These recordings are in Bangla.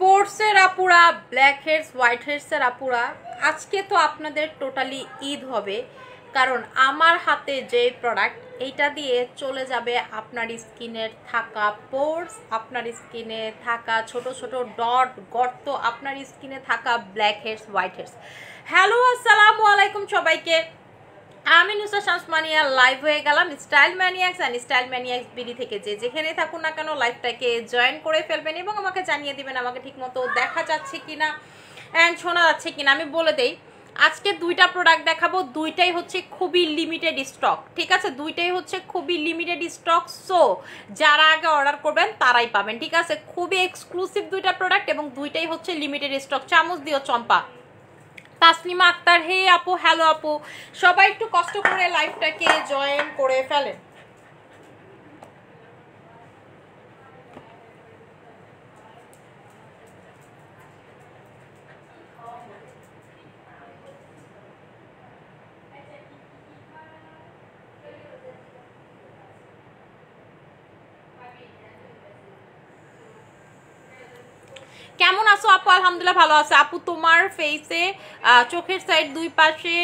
পোর্সের আপুরা, ব্ল্যাক হেডস, হোয়াইট হেডসের আপুরা, আজকে তো আপনাদের টোটালি ঈদ হবে, কারণ আমার হাতে যে প্রোডাক্ট এইটা দিয়ে চলে যাবে আপনার স্কিনের থাকা পোর্স, আপনার স্কিনে থাকা ছোট ছোট ডট গর্ত, আপনার স্কিনে থাকা blackheads, whiteheads. Hello, আসসালামু আলাইকুম সবাইকে। আমি নুসা শামসমানিয়া লাইভ হয়ে গেলাম style maniacs and style maniacs BD থেকে। যেখানে থাকুন না কেন লাইভটাকে জয়েন করে ফেলবেন এবং আমাকে জানিয়ে দিবেন আমাকে ঠিকমতো দেখা যাচ্ছে কিনা অ্যান্ড শোনা যাচ্ছে কিনা। আমি বলে দেই, আজকে দুইটা প্রোডাক্ট দেখাবো, দুইটাই হচ্ছে খুবই লিমিটেড স্টক, ঠিক আছে? দুইটাই হচ্ছে খুবই লিমিটেড স্টক, সো যারা আগে অর্ডার করবেন তারাই পাবেন, ঠিক আছে? খুবই এক্সক্লুসিভ দুইটা প্রোডাক্ট এবং দুইটাই হচ্ছে লিমিটেড স্টক। চামচ দিও চম্পা। তাসনিমা আক্তার, হে আপু, হ্যালো আপু, সবাই একটু কষ্ট করে লাইভটাকে জয়েন করে ফেলেন। কেমন আছো আপু? আলহামদুলিল্লাহ ভালো আছে আপু। তোমার ফেসে চোখের সাইড দুই পাশে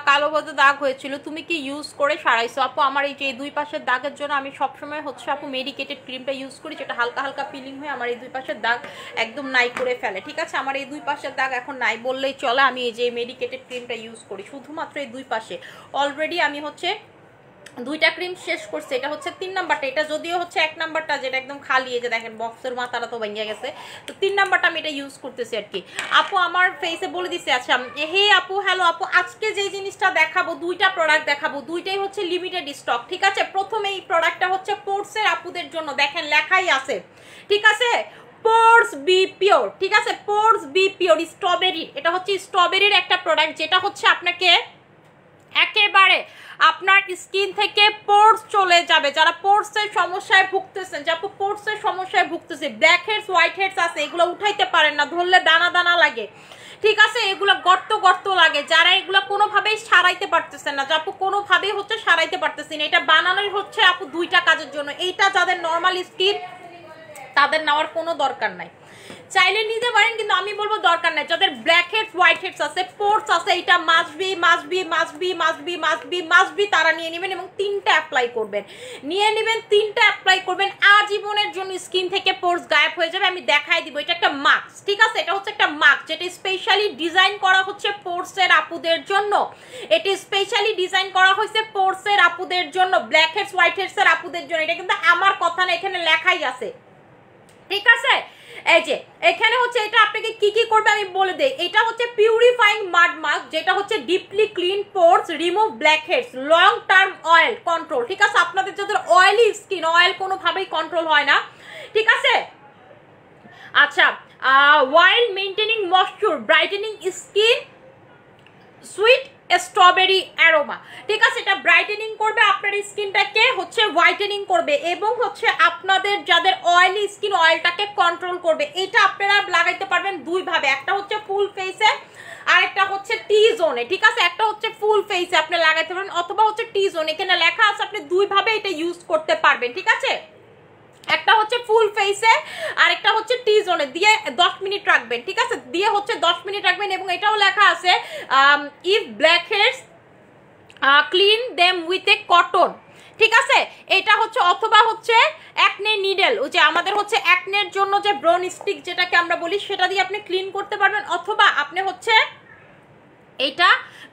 কালো বদে দাগ হয়েছিল, তুমি কি ইউজ করে সারাইছো? আপু আমার এই যে দুই পাশের দাগের জন্য আমি সবসময় হচ্ছে আপু মেডিকেটেড ক্রিমটা ইউজ করি, যেটা হালকা হালকা পিলিং হয়ে আমার এই দুই পাশের দাগ একদম নাই করে ফেলে, ঠিক আছে? আমার এই দুই পাশের দাগ এখন নাই বললেই চলে। আমি এই যে মেডিকেটেড ক্রিমটা ইউজ করি শুধুমাত্র এই দুই পাশে। অলরেডি আমি হচ্ছে দুইটা ক্রিম শেষ করছে, এটা হচ্ছে 3 নাম্বারটা, এটা যদিও হচ্ছে 1 নাম্বারটা যেটা একদম খালি, এই যে দেখেন বক্সের মাথাটা তো ভেঙে গেছে, তো 3 নাম্বারটা আমি এটা ইউজ করতেছি আর কি। আপু আমার ফেসে বলে দিছে। আচ্ছা হে আপু, হ্যালো আপু, আজকে যে জিনিসটা দেখাবো, দুইটা প্রোডাক্ট দেখাবো, দুইটাই হচ্ছে লিমিটেড স্টক, ঠিক আছে? প্রথমে এই প্রোডাক্টটা হচ্ছে পোর্সের আপুদের জন্য, দেখেন লেখাই আছে, ঠিক আছে? পোর্স বি পিওর, ঠিক আছে? পোর্স বি পিওর স্ট্রবেরি, এটা হচ্ছে স্ট্রবেরির একটা প্রোডাক্ট যেটা হচ্ছে আপনাকে একেবারে আপনার স্কিন থেকে পোর্স চলে যাবে। যারা পোর্সের সমস্যায় ভুগতেছেন, যারা পোর্সের সমস্যায় ভুগতেছে, ব্ল্যাক হেডস, হোয়াইট হেডস আছে, এগুলো উঠাইতে পারেন না, ধরলে দানা দানা লাগে, ঠিক আছে? এগুলো গর্ত গর্ত লাগে, যারা এগুলো কোনোভাবেই সারাইতে পারতেছেন না, আপু কোনোভাবেই হচ্ছে সারাইতে পারতেছেন, এটা বানানোই হচ্ছে আপু দুইটা কাজের জন্য। এইটা যাদের নর্মাল স্কিন তাদের নেওয়ার কোনো দরকার নাই, চাইলে নিতে পারেন, কিন্তু আমি বলবো দরকার নাই। যাদের ব্ল্যাক হেডস, হোয়াইট হেডস আছে, পোর্স আছে, এটা মাস্ট বি তারা নিয়ে নেবেন এবং 3টা অ্যাপ্লাই করবেন, নিয়ে নেবেন 3টা অ্যাপ্লাই করবেন, আজীবনের জন্য স্কিন থেকে পোর্স গায়েব হয়ে যাবে। আমি দেখাই দিব, এটা একটা মাস্ক, ঠিক আছে? এটা হচ্ছে একটা মাস্ক যেটা স্পেশালি ডিজাইন করা হচ্ছে পোর্সের আপুদের জন্য, এটি স্পেশালি ডিজাইন করা হয়েছে পোর্সের আপুদের জন্য, ব্ল্যাক হেডস, হোয়াইট হেডস এর আপুদের জন্য। এটা কিন্তু আমার কথা না, এখানে লেখাই আছে, ঠিক আছে? এই যে এখানে হচ্ছে এটা আপনাকে কি কি করবে আমি বলে দেই। এটা হচ্ছে পিউরিফাইং মাড মাস্ক, যেটা হচ্ছে deeply clean pores, remove blackheads, long term oil control, ঠিক আছে? আপনাদের যাদের অয়েলি স্কিন, অয়েল কোনোভাবেই কন্ট্রোল হয় না, ঠিক আছে? আচ্ছা, while maintaining moisture, brightening skin, sweet strawberry aroma, ঠিক আছে? এটা ব্রাইটেনিং করবে আপনার স্কিনটাকে, হচ্ছে হোয়াইটেনিং করবে এবং হচ্ছে আপনাদের যাদের অয়েলি স্কিন, অয়েলটাকে কন্ট্রোল করবে। এটা আপনারা লাগাইতে পারবেন দুই ভাবে, একটা হচ্ছে ফুল ফেসে আর একটা হচ্ছে টি জোনে, ঠিক আছে? একটা হচ্ছে ফুল ফেসে আপনি লাগাইতে পারবেন অথবা হচ্ছে টি জোন, এখানে লেখা আছে, আপনি দুই ভাবে এটা ইউজ করতে পারবেন, ঠিক আছে? একটা হচ্ছে ফুল ফেসে আর একটা হচ্ছে টি জোনে, দিয়ে 10 মিনিট রাখবেন, ঠিক আছে? দিয়ে হচ্ছে 10 মিনিট রাখবেন এবং এটাও লেখা আছে if blackheads clean them with a cotton, ঠিক আছে? এটা হচ্ছে অথবা হচ্ছে অ্যাকনে নিডেল, ওই যে আমাদের হচ্ছে অ্যাকনের জন্য যে ব্রন স্টিক যেটাকে আমরা বলি, সেটা দিয়ে আপনি ক্লিন করতে পারবেন, অথবা আপনি হচ্ছে এটা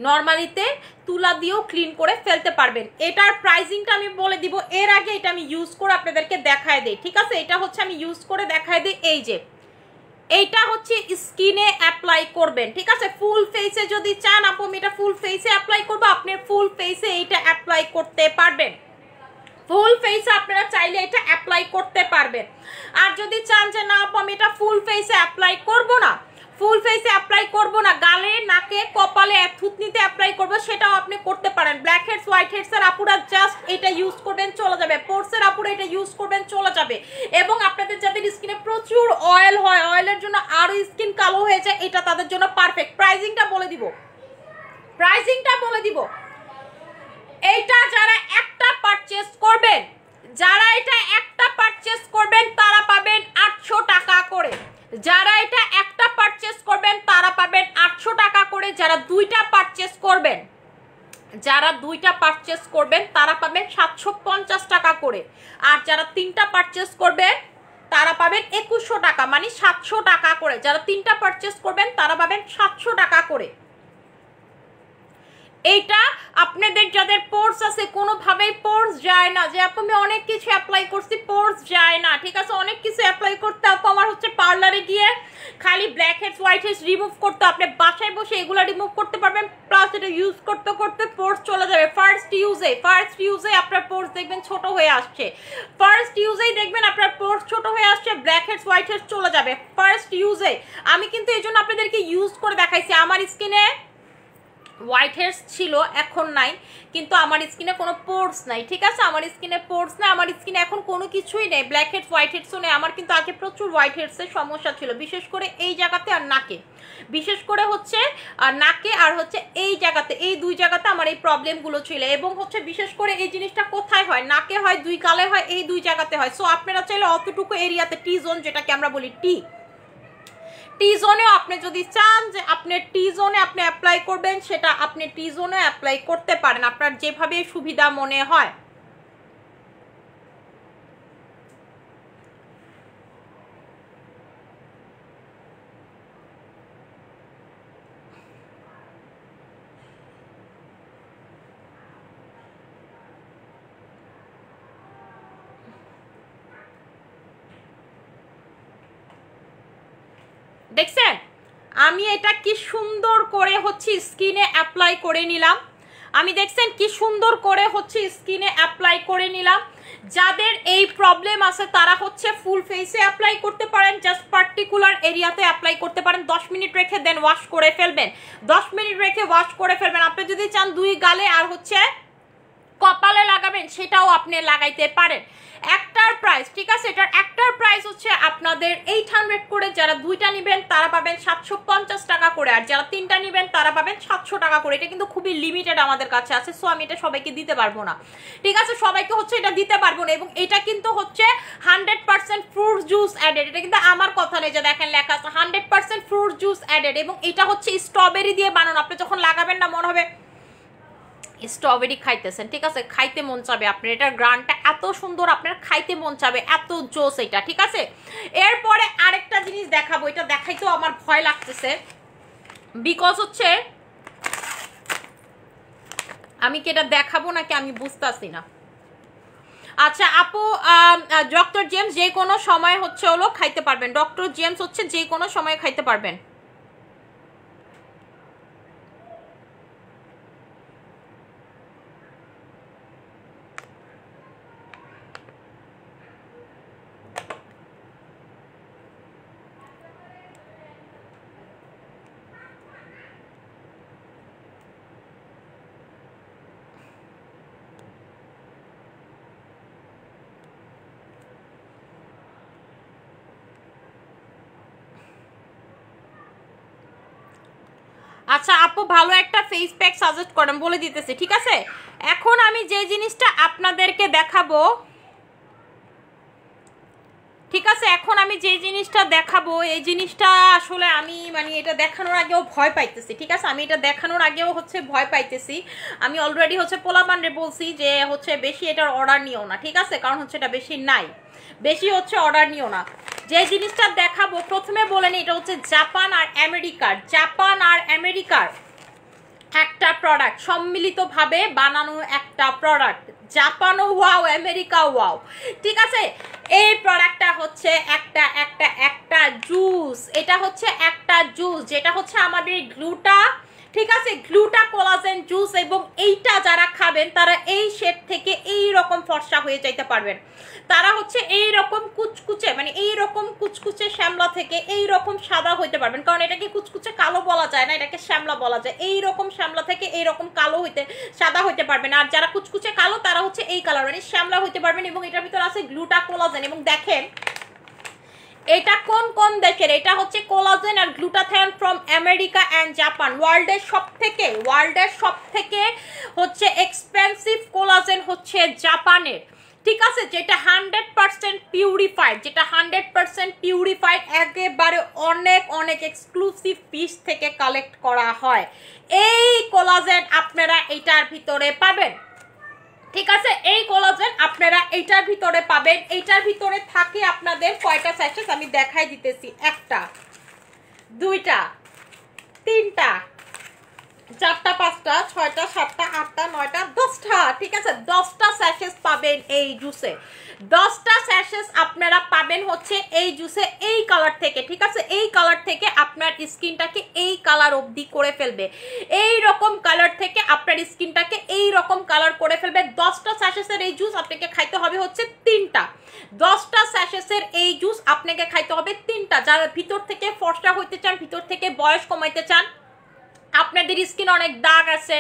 নর্মালিতে তুলা দিয়েও ক্লিন করে ফেলতে পারবেন। এটার প্রাইসিংটা আমি বলে দিব, এর আগে এটা আমি ইউজ করে আপনাদেরকে দেখায় দেই, ঠিক আছে? এটা হচ্ছে আমি ইউজ করে দেখায় দিই। এই যে এইটা হচ্ছে স্কিনে অ্যাপ্লাই করবেন, ঠিক আছে? ফুল ফেসে যদি চান আপু আমি এটা ফুল ফেসে অ্যাপ্লাই করবো, আপনি ফুল ফেসে এইটা অ্যাপ্লাই করতে পারবেন, ফুল ফেসে আপনারা চাইলে এটা অ্যাপ্লাই করতে পারবেন। আর যদি চান যে না আপু আমি এটা ফুল ফেসে অ্যাপ্লাই করবো না, ফুল ফেসে অ্যাপ্লাই করবো না, গালে, নাকে, কপালে, থুতনিতে অ্যাপ্লাই করবো, সেটাও আপনি করতে পারেন। ব্ল্যাক হেডস, হোয়াইট হেডস এর আপুরা জাস্ট এটা ইউজ করবেন, চলে যাবে। পোর্সের আপুরা এটা ইউজ করবেন, চলে যাবে। এবং আপনাদের যাদের স্কিনে প্রচুর অয়েল হয়, অয়েলের জন্য আরো স্কিন কালো হয়ে যায়, এটা তাদের জন্য পারফেক্ট। প্রাইসিংটা বলে দিব, প্রাইসিংটা বলে দিব। এইটা যারা একটা পারচেজ করবেন, যারা এটা একটা পারচেজ করবেন তারা পাবেন 800 টাকা করে, যারা এটা যারা দুইটা পারচেস করবেন, যারা দুইটা পারচেস করবেন তারা পাবেন 750 টাকা করে, আর যারা তিনটা পারচেস করবেন তারা পাবেন 2100 টাকা, মানে 700 টাকা করে। যারা তিনটা পারচেস করবেন তারা পাবেন 700 টাকা করে। এইটা আপনাদের যাদের পোর্স আছে, কোনোভাবেই পোর্স যায় না যে আপু আমি অনেক কিছু অ্যাপ্লাই করছি পোর্স যায় না, ঠিক আছে, অনেক কিছু অ্যাপ্লাই করতে আপু আমার হচ্ছে পার্লারে গিয়ে খালি blackheads whiteheads remove করতে, আপনি বাসায় বসে এগুলো রিমুভ করতে পারবেন, প্লাস এটা ইউজ করতে করতে পোর্স চলে যাবে। ফার্স্ট ইউজে আপনার পোর্স দেখবেন ছোট হয়ে আসছে, ফার্স্ট ইউজেই দেখবেন আপনার পোর্স ছোট হয়ে আসছে, ব্ল্যাক হেডস হোয়াইট হেডস চলে যাবে ফার্স্ট ইউজে। আমি কিন্তু এই জন্য আপনাদেরকে ইউজ করে দেখাইছি। আমার স্কিনে হোয়াইট হেয়ার্স ছিল, এখন নাই, কিন্তু আমার স্কিনে কোনো পোর্স নাই, ঠিক আছে, আমার স্কিনে পোর্স নাই, আমার স্কিনে এখন কোনো কিছুই নেই, ব্ল্যাক হেডস হোয়াইট হেডসও নেই। আমার কিন্তু আগে প্রচুর হোয়াইট হেডসের সমস্যা ছিল, বিশেষ করে এই জায়গাতে আর নাকে, বিশেষ করে হচ্ছে নাকে আর হচ্ছে এই জায়গাতে, এই দুই জায়গাতে আমার এই প্রবলেমগুলো ছিল। এবং হচ্ছে বিশেষ করে এই জিনিসটা কোথায় হয়, নাকে হয়, দুই গালে হয়, এই দুই জায়গাতে হয়। সো আপনারা চাইলে অতটুকু এরিয়াতে টি জোন, যেটাকে আমরা বলি টি জোনেও আপনি যদি চান যে আপনি টি জোনে আপনি অ্যাপ্লাই করবেন, সেটা আপনি টি জোনে অ্যাপ্লাই করতে পারেন, আপনার যেভাবে সুবিধা মনে হয়। দেখছেন আমি এটা কি সুন্দর করে হচ্ছে স্কিনে অ্যাপ্লাই করে নিলাম, আমি দেখছেন কি সুন্দর করে হচ্ছে স্কিনে অ্যাপ্লাই করে নিলাম। যাদের এই প্রবলেম আছে তারা হচ্ছে ফুল ফেসে অ্যাপ্লাই করতে পারেন, জাস্ট পার্টিকুলার এরিয়াতে অ্যাপ্লাই করতে পারেন, 10 মিনিট রেখে দেন ওয়াশ করে ফেলবেন, 10 মিনিট রেখে ওয়াশ করে ফেলবেন। আপনি যদি চান দুই গালে আর হচ্ছে কপালে লাগাবেন সেটাও আপনি লাগাইতে পারেন। একটার প্রাইস, ঠিক আছে, এটার একটার প্রাইস হচ্ছে আপনাদের 800 করে, যারা দুইটা নেবেন তারা পাবেন 750 টাকা করে, আর যারা তিনটা নেবেন তারা পাবেন 700 টাকা করে। এটা কিন্তু খুবই লিমিটেড আমাদের কাছে আছে, সো আমি এটা সবাইকে দিতে পারবো না, ঠিক আছে, সবাইকে হচ্ছে এটা দিতে পারবো না। এবং এটা কিন্তু হচ্ছে 100% ফ্রুট জুস অ্যাডেড, এটা কিন্তু আমার কথা নেই, যে দেখেন লেখা আছে 100% ফ্রুট জুস অ্যাডেড, এবং এটা হচ্ছে স্ট্রবেরি দিয়ে বানানো। আপনি যখন লাগাবেন না মনে হবে স্ট্রবেরি খাইতেছেন, ঠিক আছে, খাইতে মন চাবে আপনার, এটার গ্রানটা এত সুন্দর, আপনার খাইতে মন চাবে, এত জোস এটা, ঠিক আছে। এরপরে আরেকটা জিনিস দেখাবো, এটা দেখাইতেও আমার ভয় লাগতেছে, বিকজ হচ্ছে আমি কি এটা দেখাবো নাকি আমি বুঝতেছি না। আচ্ছা আপু, ডক্টর জেমস যে কোনো সময় হচ্ছে হলো খাইতে পারবেন, ডক্টর জেমস হচ্ছে যে কোনো সময় খাইতে পারবেন। আচ্ছা আপু ভালো একটা ফেস প্যাক সাজেস্ট করেন, বলে দিতেছি, ঠিক আছে। এখন আমি যে জিনিসটা আপনাদেরকে দেখাবো, ঠিক আছে, এখন আমি যে জিনিসটা দেখাবো এই জিনিসটা আসলে আমি মানে এটা দেখানোর আগেও ভয় পাইতেছি, ঠিক আছে, আমি এটা দেখানোর আগেও হচ্ছে ভয় পাইতেছি। আমি অলরেডি হচ্ছে পোলাপান্ডে বলছি যে হচ্ছে বেশি এটার অর্ডার নিও না, ঠিক আছে, কারণ হচ্ছে এটা বেশি নাই, বেশি হচ্ছে অর্ডার নিও না। যে জিনিসটা দেখাবো প্রথমে বলে নি, এটা হচ্ছে জাপান আর আমেরিকার একটা প্রোডাক্ট, সম্মিলিতভাবে বানানো একটা প্রোডাক্ট, জাপানও ওয়াও আমেরিকা ওয়াও, ঠিক আছে। এই প্রোডাক্টটা হচ্ছে একটা জুস, এটা হচ্ছে একটা জুস যেটা হচ্ছে আমাদের গ্লুটা, ঠিক আছে, গ্লুটা কোলাজেন জুস। এবং এইটা যারা খাবেন তারা এই শেপ থেকে এই রকম ফর্সা হয়ে যাইতে পারবেন, তারা হচ্ছে এই রকম কুচকুচে মানে এই রকম কুচকুচে শ্যামলা থেকে এই রকম সাদা হইতে পারবেন, কারণ এটাকে কুচকুচে কালো বলা যায় না, এটাকে শ্যামলা বলা যায়। এই রকম শ্যামলা থেকে এই রকম কালো হইতে সাদা হইতে পারবেন, আর যারা কুচকুচে কালো তারা হচ্ছে এই কালার মানে শ্যামলা হইতে পারবেন। এবং এটার ভিতরে আছে গ্লুটা কোলাজেন। এবং দেখেন এটা কোন কোন দেশের, এটা হচ্ছে কোলাজেন আর glutathione from America and Japan. ওয়ার্ল্ডের সব থেকে হচ্ছে এক্সপেন্সিভ কোলাজেন হচ্ছে জাপানের, ঠিক আছে, যেটা 100% পিউরিফাইড, যেটা 100% পিউরিফাইড, একেবারে অনেক অনেক এক্সক্লুসিভ পিস থেকে কালেক্ট করা হয়। এই কোলাজেন আপনারা এইটার ভিতরে পাবেন, ঠিক আছে? এই কোলাজেন আপনারা এইটার ভিতরে পাবেন। এইটার ভিতরে থাকে আপনাদের কয়টা স্যাশেস আমি দেখাই দিতেছি, 1টা 2টা 3টা 4টা 5টা 6টা 7টা 8টা 9টা 10টা, ঠিক আছে? 10টা স্যাশেস পাবেন এই জুসে। 10টা স্যাশেস আপনারা পাবেন হচ্ছে এই জুসে এই কালার থেকে, ঠিক আছে? এই কালার থেকে আপনার স্কিনটাকে এই কালার অবধি করে ফেলবে, এই রকম কালার থেকে আপনার স্কিনটাকে এই রকম কালার করে ফেলবে। 10টা স্যাশেসের এই জুস আপনাকে খাইতে হবে হচ্ছে 3টা। 10টা স্যাশেসের এই জুস আপনাকে খাইতে হবে 3টা। যারা ভিতর থেকে ফর্সা হইতে চান, ভিতর থেকে বয়স কমাইতে চান, আপনাদের স্কিনে অনেক দাগ আছে,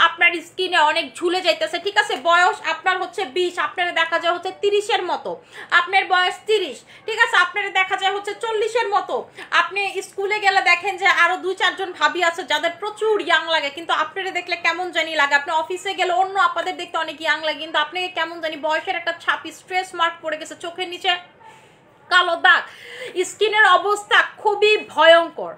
আপনার স্কিনে অনেক ঝুলে যাইতেছে, ঠিক আছে? বয়স আপনার হচ্ছে 20, আপনারা দেখা যায় হচ্ছে 30-এর মতো, আপনার বয়স 30, ঠিক আছে? আপনারা দেখা যায় হচ্ছে 40-এর মতো। আপনি স্কুলে গেলে দেখেন যে আরো 2-4 জন ভাবি আছে যাদের প্রচুর ইয়াং লাগে, কিন্তু আপনারা দেখলে কেমন জানি লাগে। আপনি অফিসে গেলে অন্য আপনাদের দেখতে অনেক ইয়াং লাগে, কিন্তু আপনাকে কেমন জানি বয়সের একটা ছাপ, স্ট্রেস মার্ক পড়ে গেছে, চোখের নিচে কালো দাগ, স্কিনের অবস্থা খুবই ভয়ঙ্কর,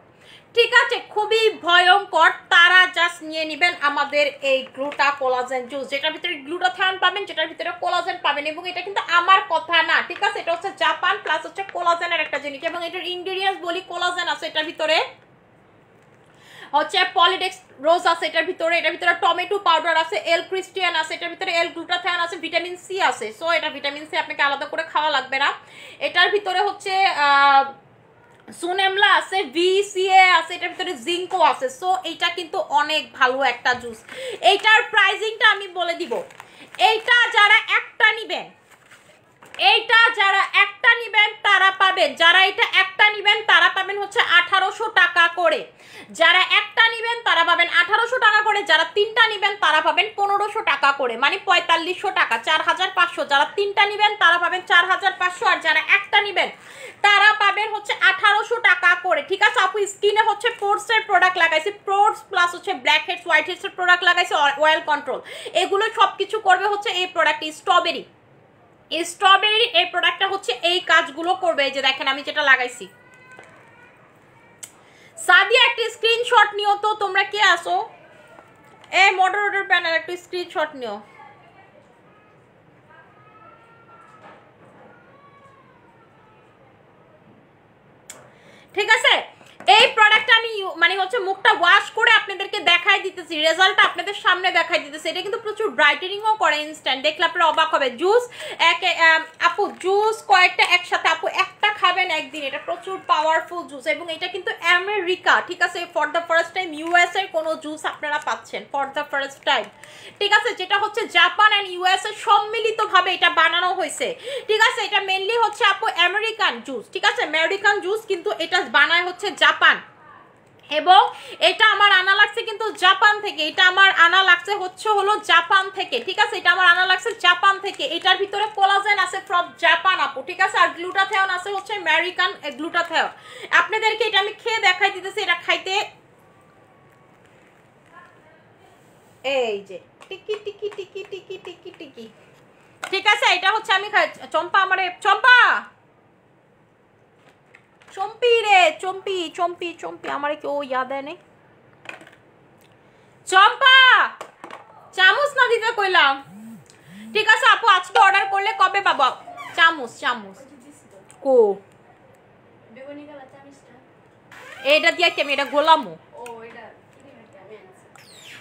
ঠিক আছে? খুবই ভয়ঙ্কর। তারা জাস্ট নিয়ে নেবেন আমাদের এই গ্লুটা কোলাজেন জুস, যেটার ভিতরে গ্লুটাথায়ন পাবেন, যেটার ভিতরে কোলাজেন পাবেন। এবং এটা কিন্তু আমার কথা না, ঠিক আছে? এটা হচ্ছে জাপান প্লাস হচ্ছে কোলাজেনের একটা জিনিস, এবং এটার ইনগ্রেডিয়েন্টস বলি কোলাজেন আছে এটার ভিতরে, হচ্ছে পলিডেক্স রোজ আছে এটার ভিতরে, এটার ভিতরে টমেটো পাউডার আছে, এল ক্রিস্টিয়ান আছে, এটার ভিতরে এল গ্লুটাথায়ন আছে, ভিটামিন সি আছে। সো এটা ভিটামিন সি আপনাকে আলাদা করে খাওয়া লাগবে না। এটার ভিতরে হচ্ছে সুনেমলা আছে, ভিসিএ আছে, এটার ভিতরে জিঙ্কও আছে। সো এইটা কিন্তু অনেক ভালো একটা জুস। এইটার প্রাইসিংটা আমি বলে দিব। এইটা যারা একটা নিবেন, এইটা যারা একটা নিবেন তারা পাবেন, যারা এটা একটা নিবেন তারা পাবেন হচ্ছে 1800 টাকা করে। যারা একটা নিবেন তারা পাবেন 1800 টাকা করে, যারা 3টা নিবেন তারা পাবেন 1500 টাকা করে, মানে 4500 টাকা, 4500। যারা 3টা নিবেন তারা পাবেন 4500, আর যারা একটা নিবেন তারা পাবেন হচ্ছে 1800 টাকা করে, ঠিক আছে? আপু স্কিনে হচ্ছে পোর্সের প্রোডাক্ট লাগাইছি, পোর্স প্লাস হচ্ছে ব্ল্যাক হেডস হোয়াইট হেডসের প্রোডাক্ট লাগাইছি, অয়েল কন্ট্রোল, এগুলো সব কিছু করবে হচ্ছে এই প্রোডাক্টটি। স্ট্রবেরি এই প্রোডাক্টটা হচ্ছে এই কাজগুলো করবে। এই যে দেখেন আমি যেটা লাগাইছি। সাদিয়া একটা স্ক্রিনশট নিও তো, তোমরা কে আসো? এই মডারেটর প্যানেল একটু স্ক্রিনশট নিও। ঠিক আছে? এই প্রোডাক্টটা আমি মানে হচ্ছে মুখটা ওয়াশ করে আপনাদেরকে দেখাই দিতেছি, রেজাল্টটা আপনাদের সামনে দেখাই দিতেছি। এটা কিন্তু প্রচুর ব্রাইটেনিংও করে ইনস্ট্যান্ট, দেখলে আপনারা অবাক হবে। জুস আপু জুস কয়েকটা একসাথে, আপু একটা খাবেন একদিন, এটা প্রচুর পাওয়ারফুল জুস। এবং এটা কিন্তু আমেরিকা, ঠিক আছে? For the first time US এর কোনো জুস আপনারা পাচ্ছেন ফর দ্য ফার্স্ট টাইম, ঠিক আছে? যেটা হচ্ছে জাপান অ্যান্ড ইউএস এর সম্মিলিতভাবে এটা বানানো হয়েছে, ঠিক আছে? এটা মেনলি হচ্ছে আপু আমেরিকান জুস, ঠিক আছে? আমেরিকান জুস, কিন্তু এটা বানায় হচ্ছে জাপান, এবং এটা আমার আনা লাগছে কিন্তু জাপান থেকে, এটা আমার আনা লাগছে হচ্ছে হলো জাপান থেকে, ঠিক আছে? এটা আমার আনা লাগছে জাপান থেকে। এটার ভিতরে কোলাজেন আছে ফ্রম জাপান আপু, ঠিক আছে? আর গ্লুটাথায়ন আছে হচ্ছে আমেরিকান গ্লুটাথায়ন। আপনাদেরকে এটা আমি খেয়ে দেখাই দিতেছি, এটা খাইতে এই যে টিকি টিকি টিকি টিকি টিকি টিকি, ঠিক আছে? এটা হচ্ছে আমি খাই। চম্পা আমারে, চম্পা চম্পি রে, চম্পি চম্পি চম্পি আমারে কেউ ইয়াদ দেয় নেই। চম্পা চামচ না দিতে কইলাম, ঠিক আছে? আপু আজকে অর্ডার করলে কবে পাবো চামচ? চামচ কো এটা দিয়ে কি আমি এটা গোলামো,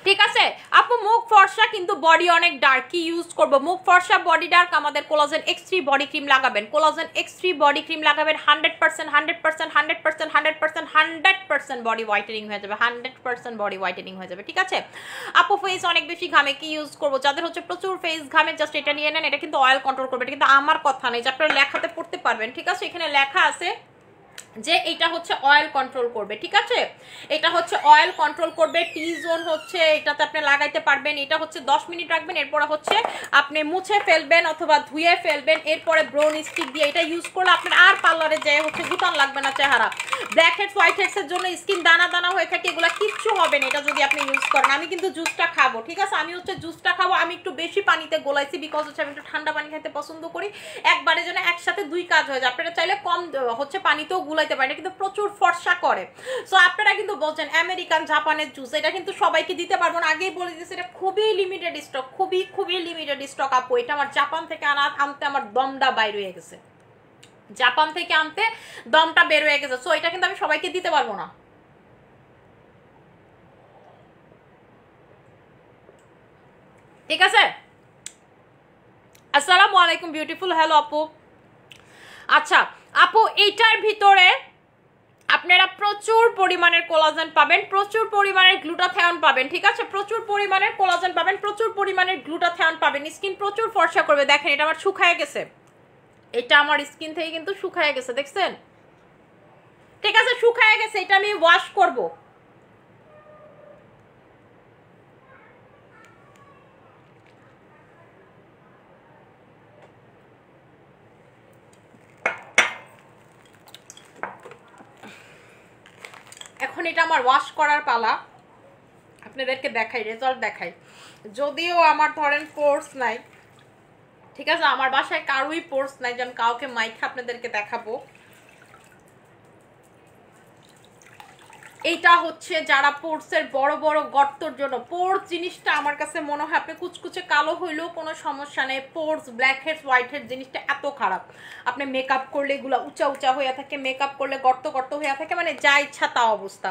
ঠিক আছে? আপু মুখ ফর্সা কিন্তু বডি অনেক ডার্ক, কি ইউজ করবো? মুখ ফর্সা বডি ডার্ক, আমাদের কোলাজেন X3 বডি ক্রিম লাগাবেন, কোলাজেন X3 বডি ক্রিম লাগাবেন। 100% বডি হোয়াইটেনিং হয়ে যাবে, 100% বডি হোয়াইটেনিং হয়ে যাবে, ঠিক আছে? আপু ফেস অনেক বেশি ঘামে, কি ইউজ করবো? যাদের হচ্ছে প্রচুর ফেস ঘামে জাস্ট এটা নিয়ে নেন, এটা কিন্তু অয়েল কন্ট্রোল করবে। এটা কিন্তু আমার কথা নেই, যে আপনারা লেখাতে পড়তে পারবেন, ঠিক আছে? এখানে লেখা আছে যে এটা হচ্ছে অয়েল কন্ট্রোল করবে, ঠিক আছে, এটা হচ্ছে অয়েল কন্ট্রোল করবে। টি জোন হচ্ছে এটাতে আপনি লাগাইতে পারবেন। এটা হচ্ছে 10 মিনিট রাখবেন, এরপরে হচ্ছে আপনি মুছে ফেলবেন অথবা ধুয়ে ফেলবেন। এরপরে ব্রাউন স্টিক দিয়ে এটা ইউজ করলে আপনার আর পার্লারে যায় হচ্ছে গুটান লাগবে না চেহারা। ব্ল্যাক হেডস হোয়াইট হেডস এর জন্য স্কিন দানা দানা হয়ে থাকে, এগুলো কিচ্ছু হবে না এটা যদি আপনি ইউজ করেন। আমি কিন্তু জুসটা খাবো, ঠিক আছে, আমি হচ্ছে জুসটা খাবো। আমি একটু বেশি পানিতে গোলাইছি বিকজ হচ্ছে আমি একটু ঠান্ডা পানি খেতে পছন্দ করি। একবারে যেন একসাথে 2 কাজ হয়ে যায়। আপনারা চাইলে কম হচ্ছে পানিতেও গুলাইতে পারেন, কিন্তু প্রচুর ফর্সা করে। সো আপনারা কিন্তু বলছেন আমেরিকান জাপানের জুস, এটা কিন্তু সবাইকে দিতে পারবো না, আগেই বলে দিয়েছি এটা খুবই লিমিটেড স্টক, খুবই লিমিটেড স্টক আপু। এটা আমার জাপান থেকে আনতে আমার দমটা বাইর হয়ে গেছে, জাপান থেকে আনতে দমটা বের হয়ে গেছে। সো এটা কিন্তু আমি সবাইকে দিতে পারবো না, ঠিক আছে। আসসালামু আলাইকুম বিউটিফুল, হ্যালো আপু। আচ্ছা আপু, এইটার ভিতরে আপনারা প্রচুর পরিমাণের কোলাজেন পাবেন, প্রচুর পরিমাণের গ্লুটাথিয়ন পাবেন, ঠিক আছে, প্রচুর পরিমাণের কোলাজেন পাবেন, প্রচুর পরিমাণের গ্লুটাথিয়ন পাবেন। স্কিন প্রচুর ফর্সা করবে। দেখেন এটা আমার শুকায় গেছে, এটা আমার স্কিন থেকে কিন্তু শুকায় গেছে, দেখছেন, ঠিক আছে, শুকায় গেছে। এটা আমি ওয়াশ করব। এখন এটা আমার ওয়াশ করার পালা, আপনাদেরকে দেখাই, রেজাল্ট দেখাই। যদিও আমার ধরেন পোর্স নাই, ঠিক আছে, আমার বাসায় কারোই পোর্স নাই যে আমি কাউকে মাইকে আপনাদেরকে দেখাবো। এইটা হচ্ছে যারা পোর্সের বড় বড় গর্তর জন্য। পোর্স জিনিসটা আমার কাছে মনে হয় আপনি কুচকুচে কালো হইলেও কোনো সমস্যা নেই, পোর্স ব্ল্যাক হেডস হোয়াইট হেড জিনিসটা এত খারাপ। আপনি মেকআপ করলে এগুলো উঁচা হয়ে থাকে, মেকআপ করলে গর্ত হয়ে থাকে, মানে যা ইচ্ছা তা অবস্থা।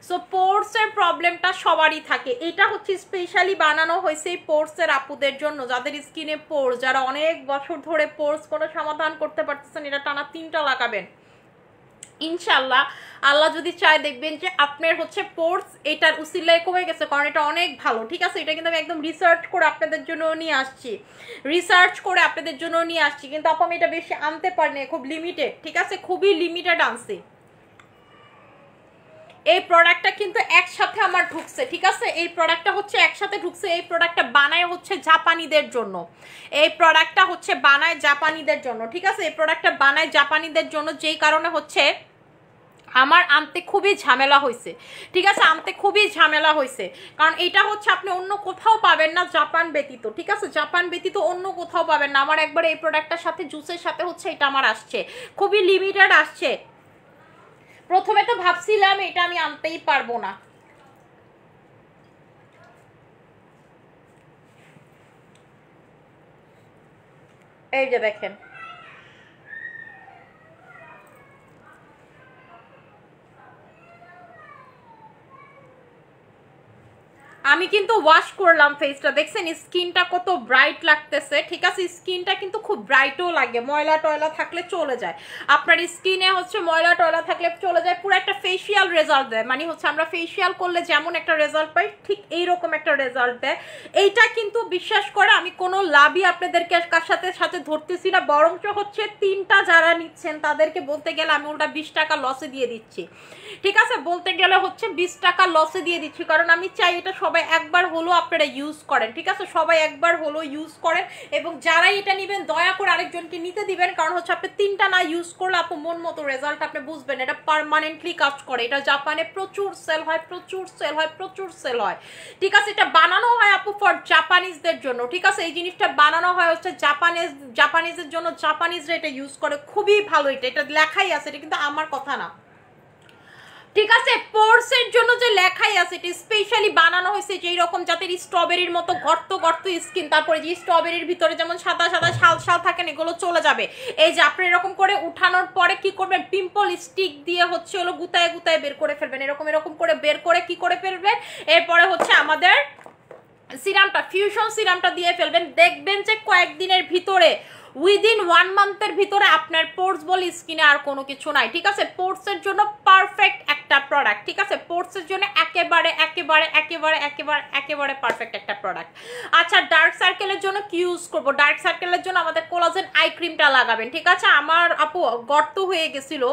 সো পোর্সের প্রবলেমটা সবারই থাকে। এটা হচ্ছে স্পেশালি বানানো হয়েছে এই পোর্সের আপুদের জন্য, যাদের স্কিনে পোর্স, যারা অনেক বছর ধরে পোর্স কোনো সমাধান করতে পারতেছেন, এটা টানা 3টা লাগাবেন ইনশাল্লাহ। আল্লাহ যদি চায় দেখবেন যে আপনার হচ্ছে পোর্স এটার উসিলায় কমে গেছে, কারণ এটা অনেক ভালো, ঠিক আছে। এটা কিন্তু আমি একদম রিসার্চ করে আপনাদের জন্য নিয়ে আসছি, কিন্তু আপু আমি এটা বেশি আনতে পারিনি, খুব লিমিটেড, ঠিক আছে, খুবই লিমিটেড আনছি। এই প্রোডাক্টটা কিন্তু একসাথে আমার ঢুকছে, ঠিক আছে, এই প্রোডাক্টটা হচ্ছে একসাথে ঢুকছে। এই প্রোডাক্টটা বানায় হচ্ছে জাপানিদের জন্য, এই প্রোডাক্টটা হচ্ছে বানায় জাপানিদের জন্য, ঠিক আছে, এই প্রোডাক্টটা বানায় জাপানিদের জন্য, যেই কারণে হচ্ছে আমার আনতে খুবই ঝামেলা হয়েছে, ঠিক আছে, আনতে খুবই ঝামেলা হয়েছে। কারণ এটা হচ্ছে আপনি অন্য কোথাও পাবেন না জাপান ব্যতীত, ঠিক আছে, জাপান ব্যতীত অন্য কোথাও পাবেন না। আমার একবার এই প্রোডাক্টটার সাথে জুসের সাথে হচ্ছে এটা আমার আসছে, খুবই লিমিটেড আসছে। প্রথমে তো ভাবছিলাম এটা আমি আনতেই পারবো না, এই যে দেখেন আমি কিন্তু ওয়াশ করলাম ফেসটা, দেখছেন স্কিনটা কত ব্রাইট লাগতেছে, ঠিক আছে, স্কিনটা কিন্তু খুব ব্রাইটও লাগে, ময়লা টয়লা থাকলে চলে যায়। আপনার স্কিনে হচ্ছে ময়লা টয়লা থাকলে চলে যায়, পুরো একটা ফেসিয়াল রেজাল্ট দেয়, মানে হচ্ছে আমরা ফেসিয়াল করলে যেমন একটা রেজাল্ট পাই ঠিক এইরকম একটা রেজাল্ট দেয়। এইটা কিন্তু বিশ্বাস করে আমি কোনো লাভই আপনাদেরকে কার সাথে ধরতেছি না, বরঞ্চ হচ্ছে 3টা যারা নিচ্ছেন তাদেরকে বলতে গেলে আমি ওটা 20 টাকা লসে দিয়ে দিচ্ছি, ঠিক আছে, বলতে গেলে হচ্ছে 20 টাকা লসে দিয়ে দিচ্ছি, কারণ আমি চাই এটা সবাই একবার হলো আপনারা ইউজ করেন, ঠিক আছে, সবাই একবার হলো ইউজ করেন, এবং যারাই এটা নেবেন দয়া করে আরেকজনকে নিতে দিবেন, কারণ হচ্ছে আপনি 3টা না ইউজ করলে আপনি মন মতো রেজাল্ট আপনি বুঝবেন, এটা পার্মানেন্টলি কাজ করে। এটা জাপানে প্রচুর সেল হয়, ঠিক আছে, এটা বানানো হয় আপু ফর জাপানিজদের জন্য, ঠিক আছে, এই জিনিসটা বানানো হয় হচ্ছে জাপানিজের জন্য, জাপানিজরা এটা ইউজ করে, খুবই ভালো। এটা লেখাই আছে, এটা কিন্তু আমার কথা না, ঠিক আছে, পোর্সের জন্য যে লেখাই আছে এটা স্পেশালি বানানো হয়েছে যেই রকম যাতে স্ট্রবেরির মতো গর্ত স্কিন, তারপরে যে স্ট্রবেরির ভিতরে যেমন সাদা শাল থাকেন এগুলো চলে যাবে। এই যে আপনি এরকম করে উঠানোর পরে কি করবেন, পিম্পল স্টিক দিয়ে হচ্ছে হলো গুতায় বের করে ফেলবেন, এরকম করে বের করে কি করে ফেলবেন, এরপরে হচ্ছে আমাদের সিরামটা, ফিউশন সিরামটা দিয়ে ফেলবেন। দেখবেন যে কয়েকদিনের ভিতরে উইদিন 1 মান্থের ভিতরে আপনার পোর্স বল স্কিনে আর কোনো কিছু নাই, ঠিক আছে, পোর্সের জন্য পারফেক্ট একটা প্রোডাক্ট, ঠিক আছে, পোর্সের জন্য একেবারে পারফেক্ট একটা প্রোডাক্ট। আচ্ছা ডার্ক সার্কেলের জন্য কি ইউজ করব, ডার্ক সার্কেলের জন্য আমাদের কোলাজেন আই ক্রিমটা লাগাবেন, ঠিক আছে। আমার আপু গর্ত হয়ে গেছিল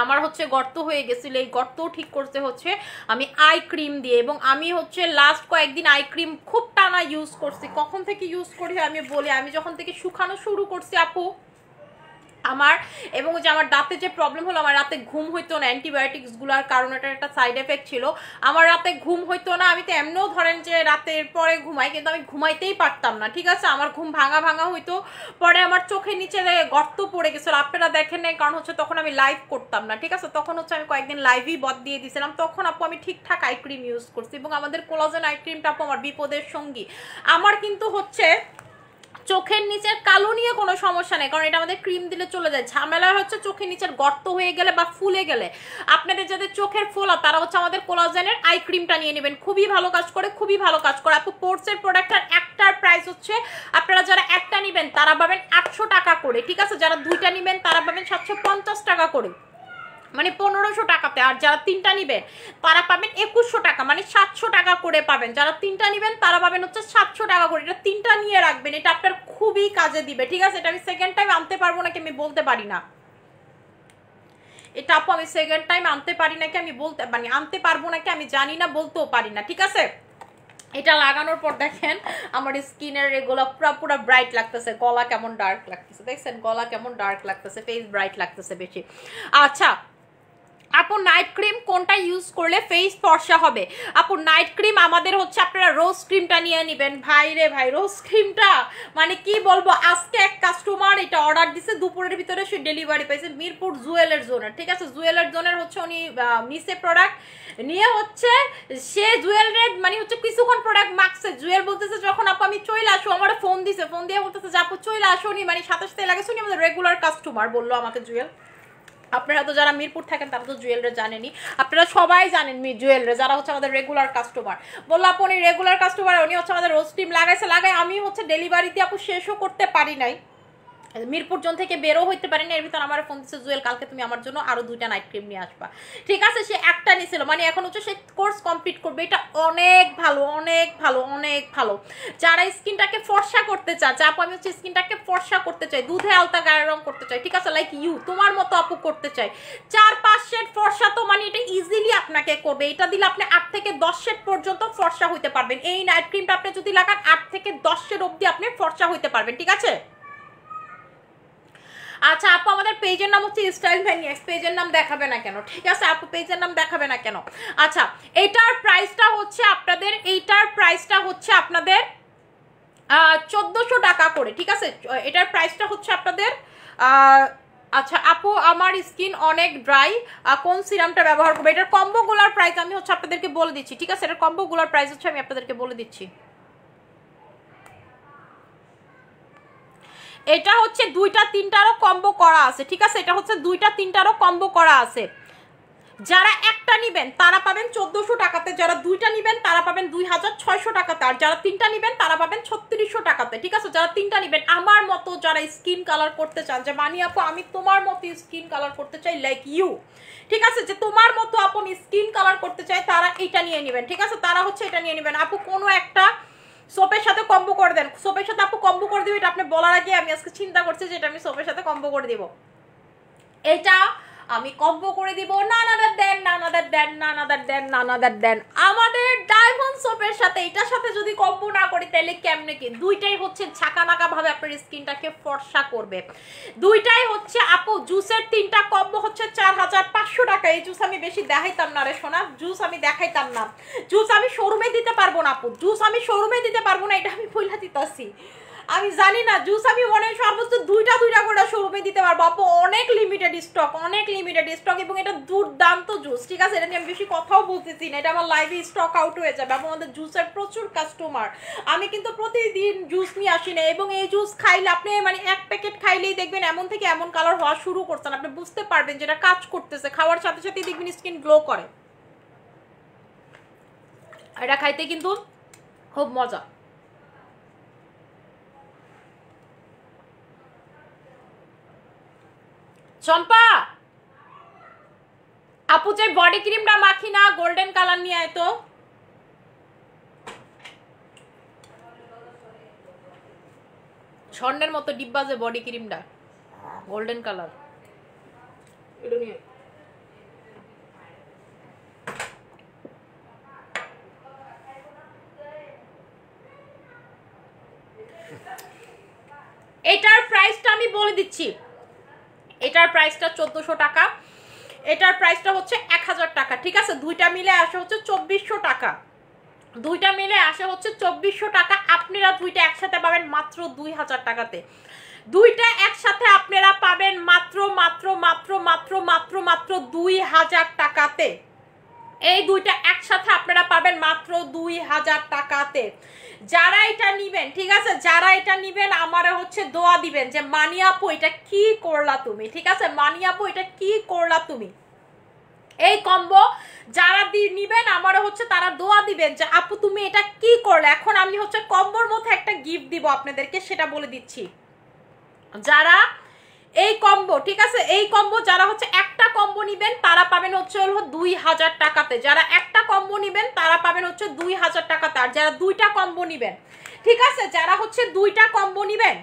আমার হচ্ছে গর্ত হয়ে গেছিল, এই গর্তও ঠিক করতে হচ্ছে আমি আই ক্রিম দিয়ে। এবং আমি হচ্ছে লাস্ট কয়েকদিন আই ক্রিম খুব টানা ইউজ করছি। কখন থেকে ইউজ করি আমি বলি, আমি যখন থেকে শুকানো শুরু করছি আপু আমার, এবং যে আমার দাঁতে যে প্রবলেম হলো, আমার রাতে ঘুম হইতো না অ্যান্টিবায়োটিক্সগুলোর কারণে, এটার একটা সাইড এফেক্ট ছিল। আমার রাতে ঘুম হইতো না, আমি তো এমনিও ধরেন যে রাতের পরে ঘুমাই, কিন্তু আমি ঘুমাইতেই পারতাম না, ঠিক আছে, আমার ঘুম ভাঙা ভাঙা হইতো। পরে আমার চোখের নিচে গর্ত পড়ে গেছিলো, আপনারা দেখেন নাই, কারণ হচ্ছে তখন আমি লাইভ করতাম না, ঠিক আছে, তখন হচ্ছে আমি কয়েকদিন লাইভই বদ দিয়ে দিয়েছিলাম। তখন আপু আমি ঠিকঠাক আই ক্রিম ইউজ করছি, এবং আমাদের কোলাজেন আই ক্রিমটা আপু আমার বিপদের সঙ্গী। আমার কিন্তু হচ্ছে চোখের নিচের কালো নিয়ে কোনো সমস্যা নেই, কারণ এটা আমাদের ক্রিম দিলে চলে যায়। ঝামেলা হচ্ছে চোখের নিচের গর্ত হয়ে গেলে বা ফুলে গেলে। আপনাদের যাদের চোখের ফোলা তারা হচ্ছে আমাদের কোলাজেনের আই ক্রিমটা নিয়ে নেবেন, খুবই ভালো কাজ করে, খুবই ভালো কাজ করে আপু। পোর্টসের প্রোডাক্টটার একটার প্রাইস হচ্ছে, আপনারা যারা একটা নেবেন তারা পাবেন 800 টাকা করে, ঠিক আছে, যারা দুইটা নেবেন তারা পাবেন 750 টাকা করে, মানে 1500 টাকাতে। আর যারা তিনটা নিবেন তারা পাবেন 2100 টাকা, মানে 700 টাকা করে পাবেন। যারা তিনটা নিবেন তারা পাবেন হচ্ছে 700 টাকা করে। এটা তিনটা নিয়ে রাখবেন, এটা আপনার খুবই কাজে দিবে, ঠিক আছে। এটা আমি সেকেন্ড টাইম আনতে পারবো নাকি আমি বলতে পারি না, এটা আপু আমি সেকেন্ড টাইম আনতে পারি নাকি আমি বলতে, মানে আনতে পারবো নাকি আমি জানি না, বলতেও পারি না, ঠিক আছে। এটা লাগানোর পর দেখেন আমার স্কিনের এগুলো পুরো পুরো ব্রাইট লাগতেছে, গলা কেমন ডার্ক লাগতেছে, দেখছেন গলা কেমন ডার্ক লাগতেছে, ফেস ব্রাইট লাগতেছে বেশি। আচ্ছা আপু নাইট ক্রিম কোনটা ইউজ করলে ফেস ফর্সা হবে? আপু নাইট ক্রিম আমাদের হচ্ছে আপনারা রোজ ক্রিমটা নিয়ে নেবেন। ভাই রে ভাই, রোজ ক্রিমটা মানে কি বলবো, আজকে এক কাস্টমার এটা অর্ডার দিছে, দুপুরের ভিতরে সে ডেলিভারি পাইছে মিরপুর জুয়েলার জোনের, ঠিক আছে, জুয়েলার জোনের হচ্ছে উনি মিসে প্রোডাক্ট নিয়ে হচ্ছে সে জুয়েলারের মানে হচ্ছে কিছুক্ষণ প্রোডাক্ট মাখছে, জুয়েল বলতেছে যখন আপু আমি চলে আসো, আমার ফোন দিছে, ফোন দিয়ে বলতেছে যে আপু চলে আসো, নি মানে সাথে সাথে লাগাইছো, উনি আমাদের রেগুলার কাস্টমার বললো আমাকে জুয়েল। আপনারা তো যারা মিরপুর থাকেন তারা তো জুয়েলরে জানেনি, আপনারা সবাই জানেন জুয়েলরে, যারা হচ্ছে আমাদের রেগুলার কাস্টমার। বললো আপু উনি রেগুলার কাস্টমার, উনি হচ্ছে আমাদের রোজ ক্রিম লাগাইছে, লাগাই আমি হচ্ছে ডেলিভারিতে আপু শেষও করতে পারি নাই, মিরপুর জোন থেকে বেরো হইতে পারিনি, এর ভিতর আমার ফোন দিচ্ছে জুয়েল কালকে তুমি আমার জন্য আরো 2টা নাইট ক্রিম নিয়ে আসবা, ঠিক আছে। সে একটা নিছিল, মানে এখন হচ্ছে সে কোর্স কমপ্লিট করবে। এটা অনেক ভালো, অনেক ভালো, অনেক ভালো। যারা স্কিনটাকে ফর্সা করতে চায়, যা আপু আমি হচ্ছে স্কিনটাকে ফর্সা করতে চাই, দুধে আলতা গায়ের রং করতে চাই, ঠিক আছে, লাইক ইউ তোমার মতো আপু করতে চাই, 4-5 শেড ফর্সা, তো মানে এটা ইজিলি আপনাকে করবে। এটা দিলে আপনি 8 থেকে 10 শেড পর্যন্ত ফর্সা হইতে পারবেন। এই নাইট ক্রিমটা আপনি যদি লাগান 8 থেকে 10 শেড অবধি আপনি ফর্সা হইতে পারবেন, ঠিক আছে। আচ্ছা আপু আমাদের পেজের নাম হচ্ছে স্টাইল ভ্যানিয়াক্স, পেজের নাম দেখাবে না কেন, ঠিক আছে আপু পেজের নাম দেখাবে না কেন। আচ্ছা এইটার প্রাইসটা হচ্ছে আপনাদের, এইটার প্রাইসটা হচ্ছে আপনাদের 1400 টাকা করে, ঠিক আছে, এটার প্রাইসটা হচ্ছে আপনাদের আচ্ছা আপু আমার স্কিন অনেক ড্রাই, কোন সিরামটা ব্যবহার করবো? এটার কম্বোগুলার প্রাইস আমি হচ্ছে আপনাদেরকে বলে দিচ্ছি, ঠিক আছে, এটার কম্বোগুলার প্রাইস হচ্ছে আমি আপনাদেরকে বলে দিচ্ছি। এটা হচ্ছে 2টা 3টারও কম্বো করা আছে, ঠিক আছে, এটা হচ্ছে 2টা 3টারও কম্বো করা আছে। যারা একটা নিবেন তারা পাবেন 1400 টাকাতে, যারা 2টা নিবেন তারা পাবেন 2600 টাকাতে, আর যারা 3টা নিবেন তারা পাবেন 3600 টাকাতে, ঠিক আছে। যারা 3টা নিবেন আমার মতো যারা স্কিন কালার করতে চান, যে মানি আপু আমি তোমার মতো স্কিন কালার করতে চাই লাইক ইউ, ঠিক আছে, যে তোমার মতো আপু স্কিন কালার করতে চাই, তারা এটা নিয়ে নেবেন, ঠিক আছে, তারা হচ্ছে এটা নিয়ে নেবেন। আপু কোনো একটা সোপের সাথে কম্বো করে দেন, সোপের সাথে আপু কম্বো করে দিব, এটা আপনি বলার আগে আমি আজকে চিন্তা করছি যে এটা আমি সোপের সাথে কম্বো করে দিব, এটা আমি কম্বো করে দিব। নানাদার দেন, নানাদার দেন, নানাদার দেন, নানাদার দেন, আমাদের ডায়মন্ড সোপের সাথে এটার সাথে যদি কম্বো না করি তাহলে কেমনে কি? দুইটাই হচ্ছে ঝাঁকানাকা ভাবে আপনার স্কিনটাকে ফর্সা করবে। দুইটাই হচ্ছে আপু জুসের 3টা কম্বো হচ্ছে 4500 টাকা। এই জুস আমি বেশি দেখাইতাম না রে সোনা, জুস আমি দেখাইতাম না, জুস আমি শোরুমে দিতে পারবো না আপু, জুস আমি শোরুমে দিতে পারবো না, এটা আমি বইলা দিতেছি। আমি জানি না, জুস আমি অনেক সর্বোচ্চ 2টা করে শোরুমে দিতে পারবো আপু, অনেক লিমিটেড স্টক, অনেক লিমিটেড স্টক, এবং এটা দুর্দান্ত জুস, ঠিক আছে, এটা নিয়ে আমি বেশি কথাও বলতেছি না, এটা আমার লাইভে স্টক আউট হয়ে যাবে। আমাদের জুসের প্রচুর কাস্টমার, আমি কিন্তু প্রতিদিন জুস নিয়ে আসি না, এবং এই জুস খাইলে আপনি মানে 1 প্যাকেট খাইলেই দেখবেন এমন থেকে এমন কালার হওয়া শুরু করছেন, আপনি বুঝতে পারবেন যেটা কাজ করতেছে, খাওয়ার সাথে সাথেই দেখবেন স্কিন গ্লো করে। এটা খাইতে কিন্তু খুব মজা। চম্পা আপু যে বডি ক্রিমটা মাখি না গোল্ডেন কালার নিয়ে আয় তো, স্বর্ণের মতো ডিব্বা যে বডি ক্রিমটা গোল্ডেন কালার, এটা নিয়ে এটার প্রাইসটা আমি বলে দিচ্ছি, এটার প্রাইসটা 1400 টাকা, এটার প্রাইসটা হচ্ছে 1000 টাকা, ঠিক আছে। দুইটা মিলে আসে হচ্ছে 2400 টাকা, দুইটা মিলে আসে হচ্ছে 2400 টাকা। আপনারা দুইটা একসাথে পাবেন মাত্র 2000 টাকাতে, দুইটা একসাথে আপনারা পাবেন মাত্র মাত্র মাত্র মাত্র মাত্র মাত্র 2000 টাকাতে। এই দুইটা একসাথে আপনারা পাবেন মাত্র 2000 টাকাতে। যারা এটা নিবেন, ঠিক আছে, যারা এটা নিবেন আমারে হচ্ছে দোয়া দিবেন যে মানি আপু এটা কি করলা তুমি, ঠিক আছে, মানি আপু এটা কি করলা তুমি। এই কম্বো যারা নিবেন আমার হচ্ছে তারা দোয়া দিবেন যে আপু তুমি এটা কি করলে। এখন আমি হচ্ছে কম্বোর মধ্যে একটা গিফট দিব আপনাদেরকে, সেটা বলে দিচ্ছি। যারা এই কম্বো, ঠিক আছে, এই কম্বো যারা হচ্ছে একটা কম্বো নিবেন তারা পাবেন হচ্ছে 2000 টাকাতে, যারা একটা কম্বো নিবেন তারা পাবেন হচ্ছে 2000 টাকাতে। আর যারা দুইটা কম্বো নিবেন, ঠিক আছে, যারা হচ্ছে দুইটা কম্বো নিবেন,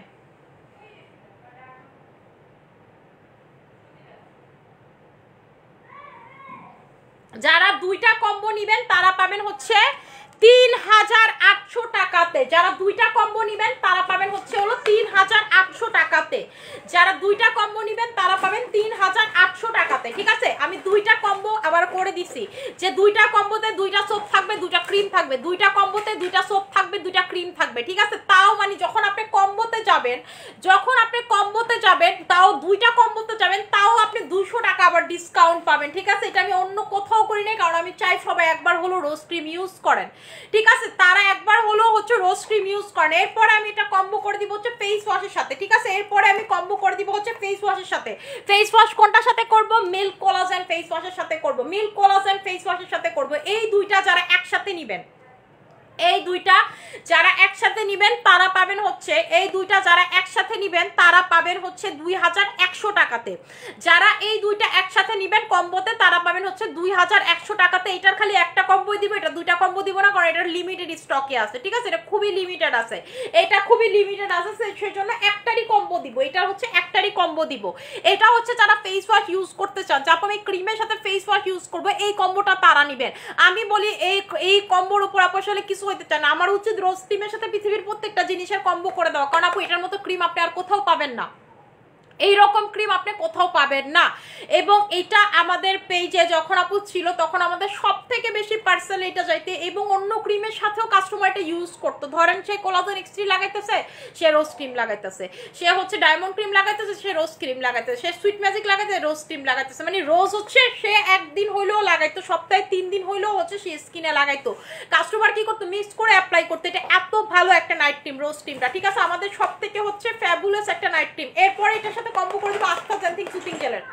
যারা দুইটা কম্বো নিবেন তারা পাবেন হচ্ছে 3800 টাকাতে, যারা দুইটা কম্বো নিবেন তারা পাবেন হচ্ছে 3800 টাকাতে, যারা দুইটা কম্বো নিবেন তারা পাবেন 3800 টাকাতে, ঠিক আছে। আমি দুইটা কম্বো আবার করে দিছি যে দুইটা কম্বোতে দুইটা সোপ থাকবে, দুইটা ক্রিম থাকবে, দুইটা কম্বোতে দুইটা সোপ থাকবে, দুইটা ক্রিম থাকবে, ঠিক আছে। তাও মানে যখন আপনি কম্বোতে যাবেন, যখন আপনি কম্বোতে যাবেন, তাও দুইটা কম্বোতে যাবেন, তাও আপনি 200 টাকা আবার ডিসকাউন্ট পাবেন, ঠিক আছে। এটা আমি অন্য কোথাও করি নাই, কারণ আমি চাই সবাই একবার হলো রোজ ক্রিম ইউজ করেন, ঠিক আছে, তারা একবার হলো হচ্ছে রোজ ক্রিম ইউজ করেন। এরপরে আমি এটা কম্বো করে দিব হচ্ছে ফেস ওয়াশের সাথে, ঠিক আছে, এরপরে আমি কম্বো করে দিব হচ্ছে ফেস ওয়াশের সাথে। ফেস ওয়াশ কোনটার সাথে করব? মিল্ক কোলাজেন ফেস ওয়াশের সাথে করব, মিল্ক কোলাজেন ফেস ওয়াশের সাথে করব। এই দুইটা যারা একসাথে নেবেন, এই দুইটা যারা একসাথে নেবেন তারা পাবেন হচ্ছে, এই দুইটা যারা একসাথে নেবেন তারা পাবেন হচ্ছে 2100 টাকাতে। যারা এই দুইটা একসাথে নেবেন কম্বোতে তারা পাবেন হচ্ছে 2100 টাকাতে। এটার খালি একটা কম্বোই দিব, এটা দুইটা কম্বো দিব না, কারণ এটার লিমিটেড স্টকে আছে, ঠিক আছে, এটা খুবই লিমিটেড আছে, এটা খুবই লিমিটেড আছে, সেই জন্য একটারই কম্বো দিব, এটা হচ্ছে একটারই কম্বো দিব। এটা হচ্ছে যারা ফেস ওয়াশ ইউজ করতে চান, যা আমি ক্রিমের সাথে ফেস ওয়াশ ইউজ করবো, এই কম্বোটা তারা নেবেন। আমি বলি এই কম্বোর উপর আসলে কিছু হইতে চান না, আমার উচিত রোজ ক্রিমের সাথে পৃথিবীর প্রত্যেকটা জিনিসের কম্বো করে দেওয়া, কারণ আপু এটার মতো ক্রিম আপনি আর কোথাও পাবেন না, এই রকম ক্রিম আপনি কোথাও পাবেন না। এবং এটা আমাদের পেজে যখন আপু ছিল তখন আমাদের সব থেকে বেশি পার্সেল এটা যাইতে, এবং অন্য ক্রিমের সাথেও কাস্টমার এটা ইউজ করতো। ধরেন সে কোলাজেন এক্সট্রি লাগাইতেছে, সে রোজ ক্রিম লাগাইতেছে, সে হচ্ছে ডায়মন্ড ক্রিম লাগাইতেছে, সে রোজ ক্রিম লাগাইতেছে, সে সুইট ম্যাজিক লাগাইতেছে, রোজ ক্রিম লাগাইতেছে, মানে রোজ হচ্ছে সে একদিন হইলেও লাগাইতো, সপ্তাহে 3 দিন হইলেও হচ্ছে সে স্কিনে লাগাইতো। কাস্টমার কি করতো? মিক্স করে অ্যাপ্লাই করতো। এটা এত ভালো একটা নাইট ক্রিম রোজ ক্রিমটা, ঠিক আছে, আমাদের সব থেকে হচ্ছে ফ্যাবুলাস একটা নাইট ক্রিম। এরপরে এটার সাথে কম্বো করে দেবো আস্তাজেন্থিং সুতিং জেলের।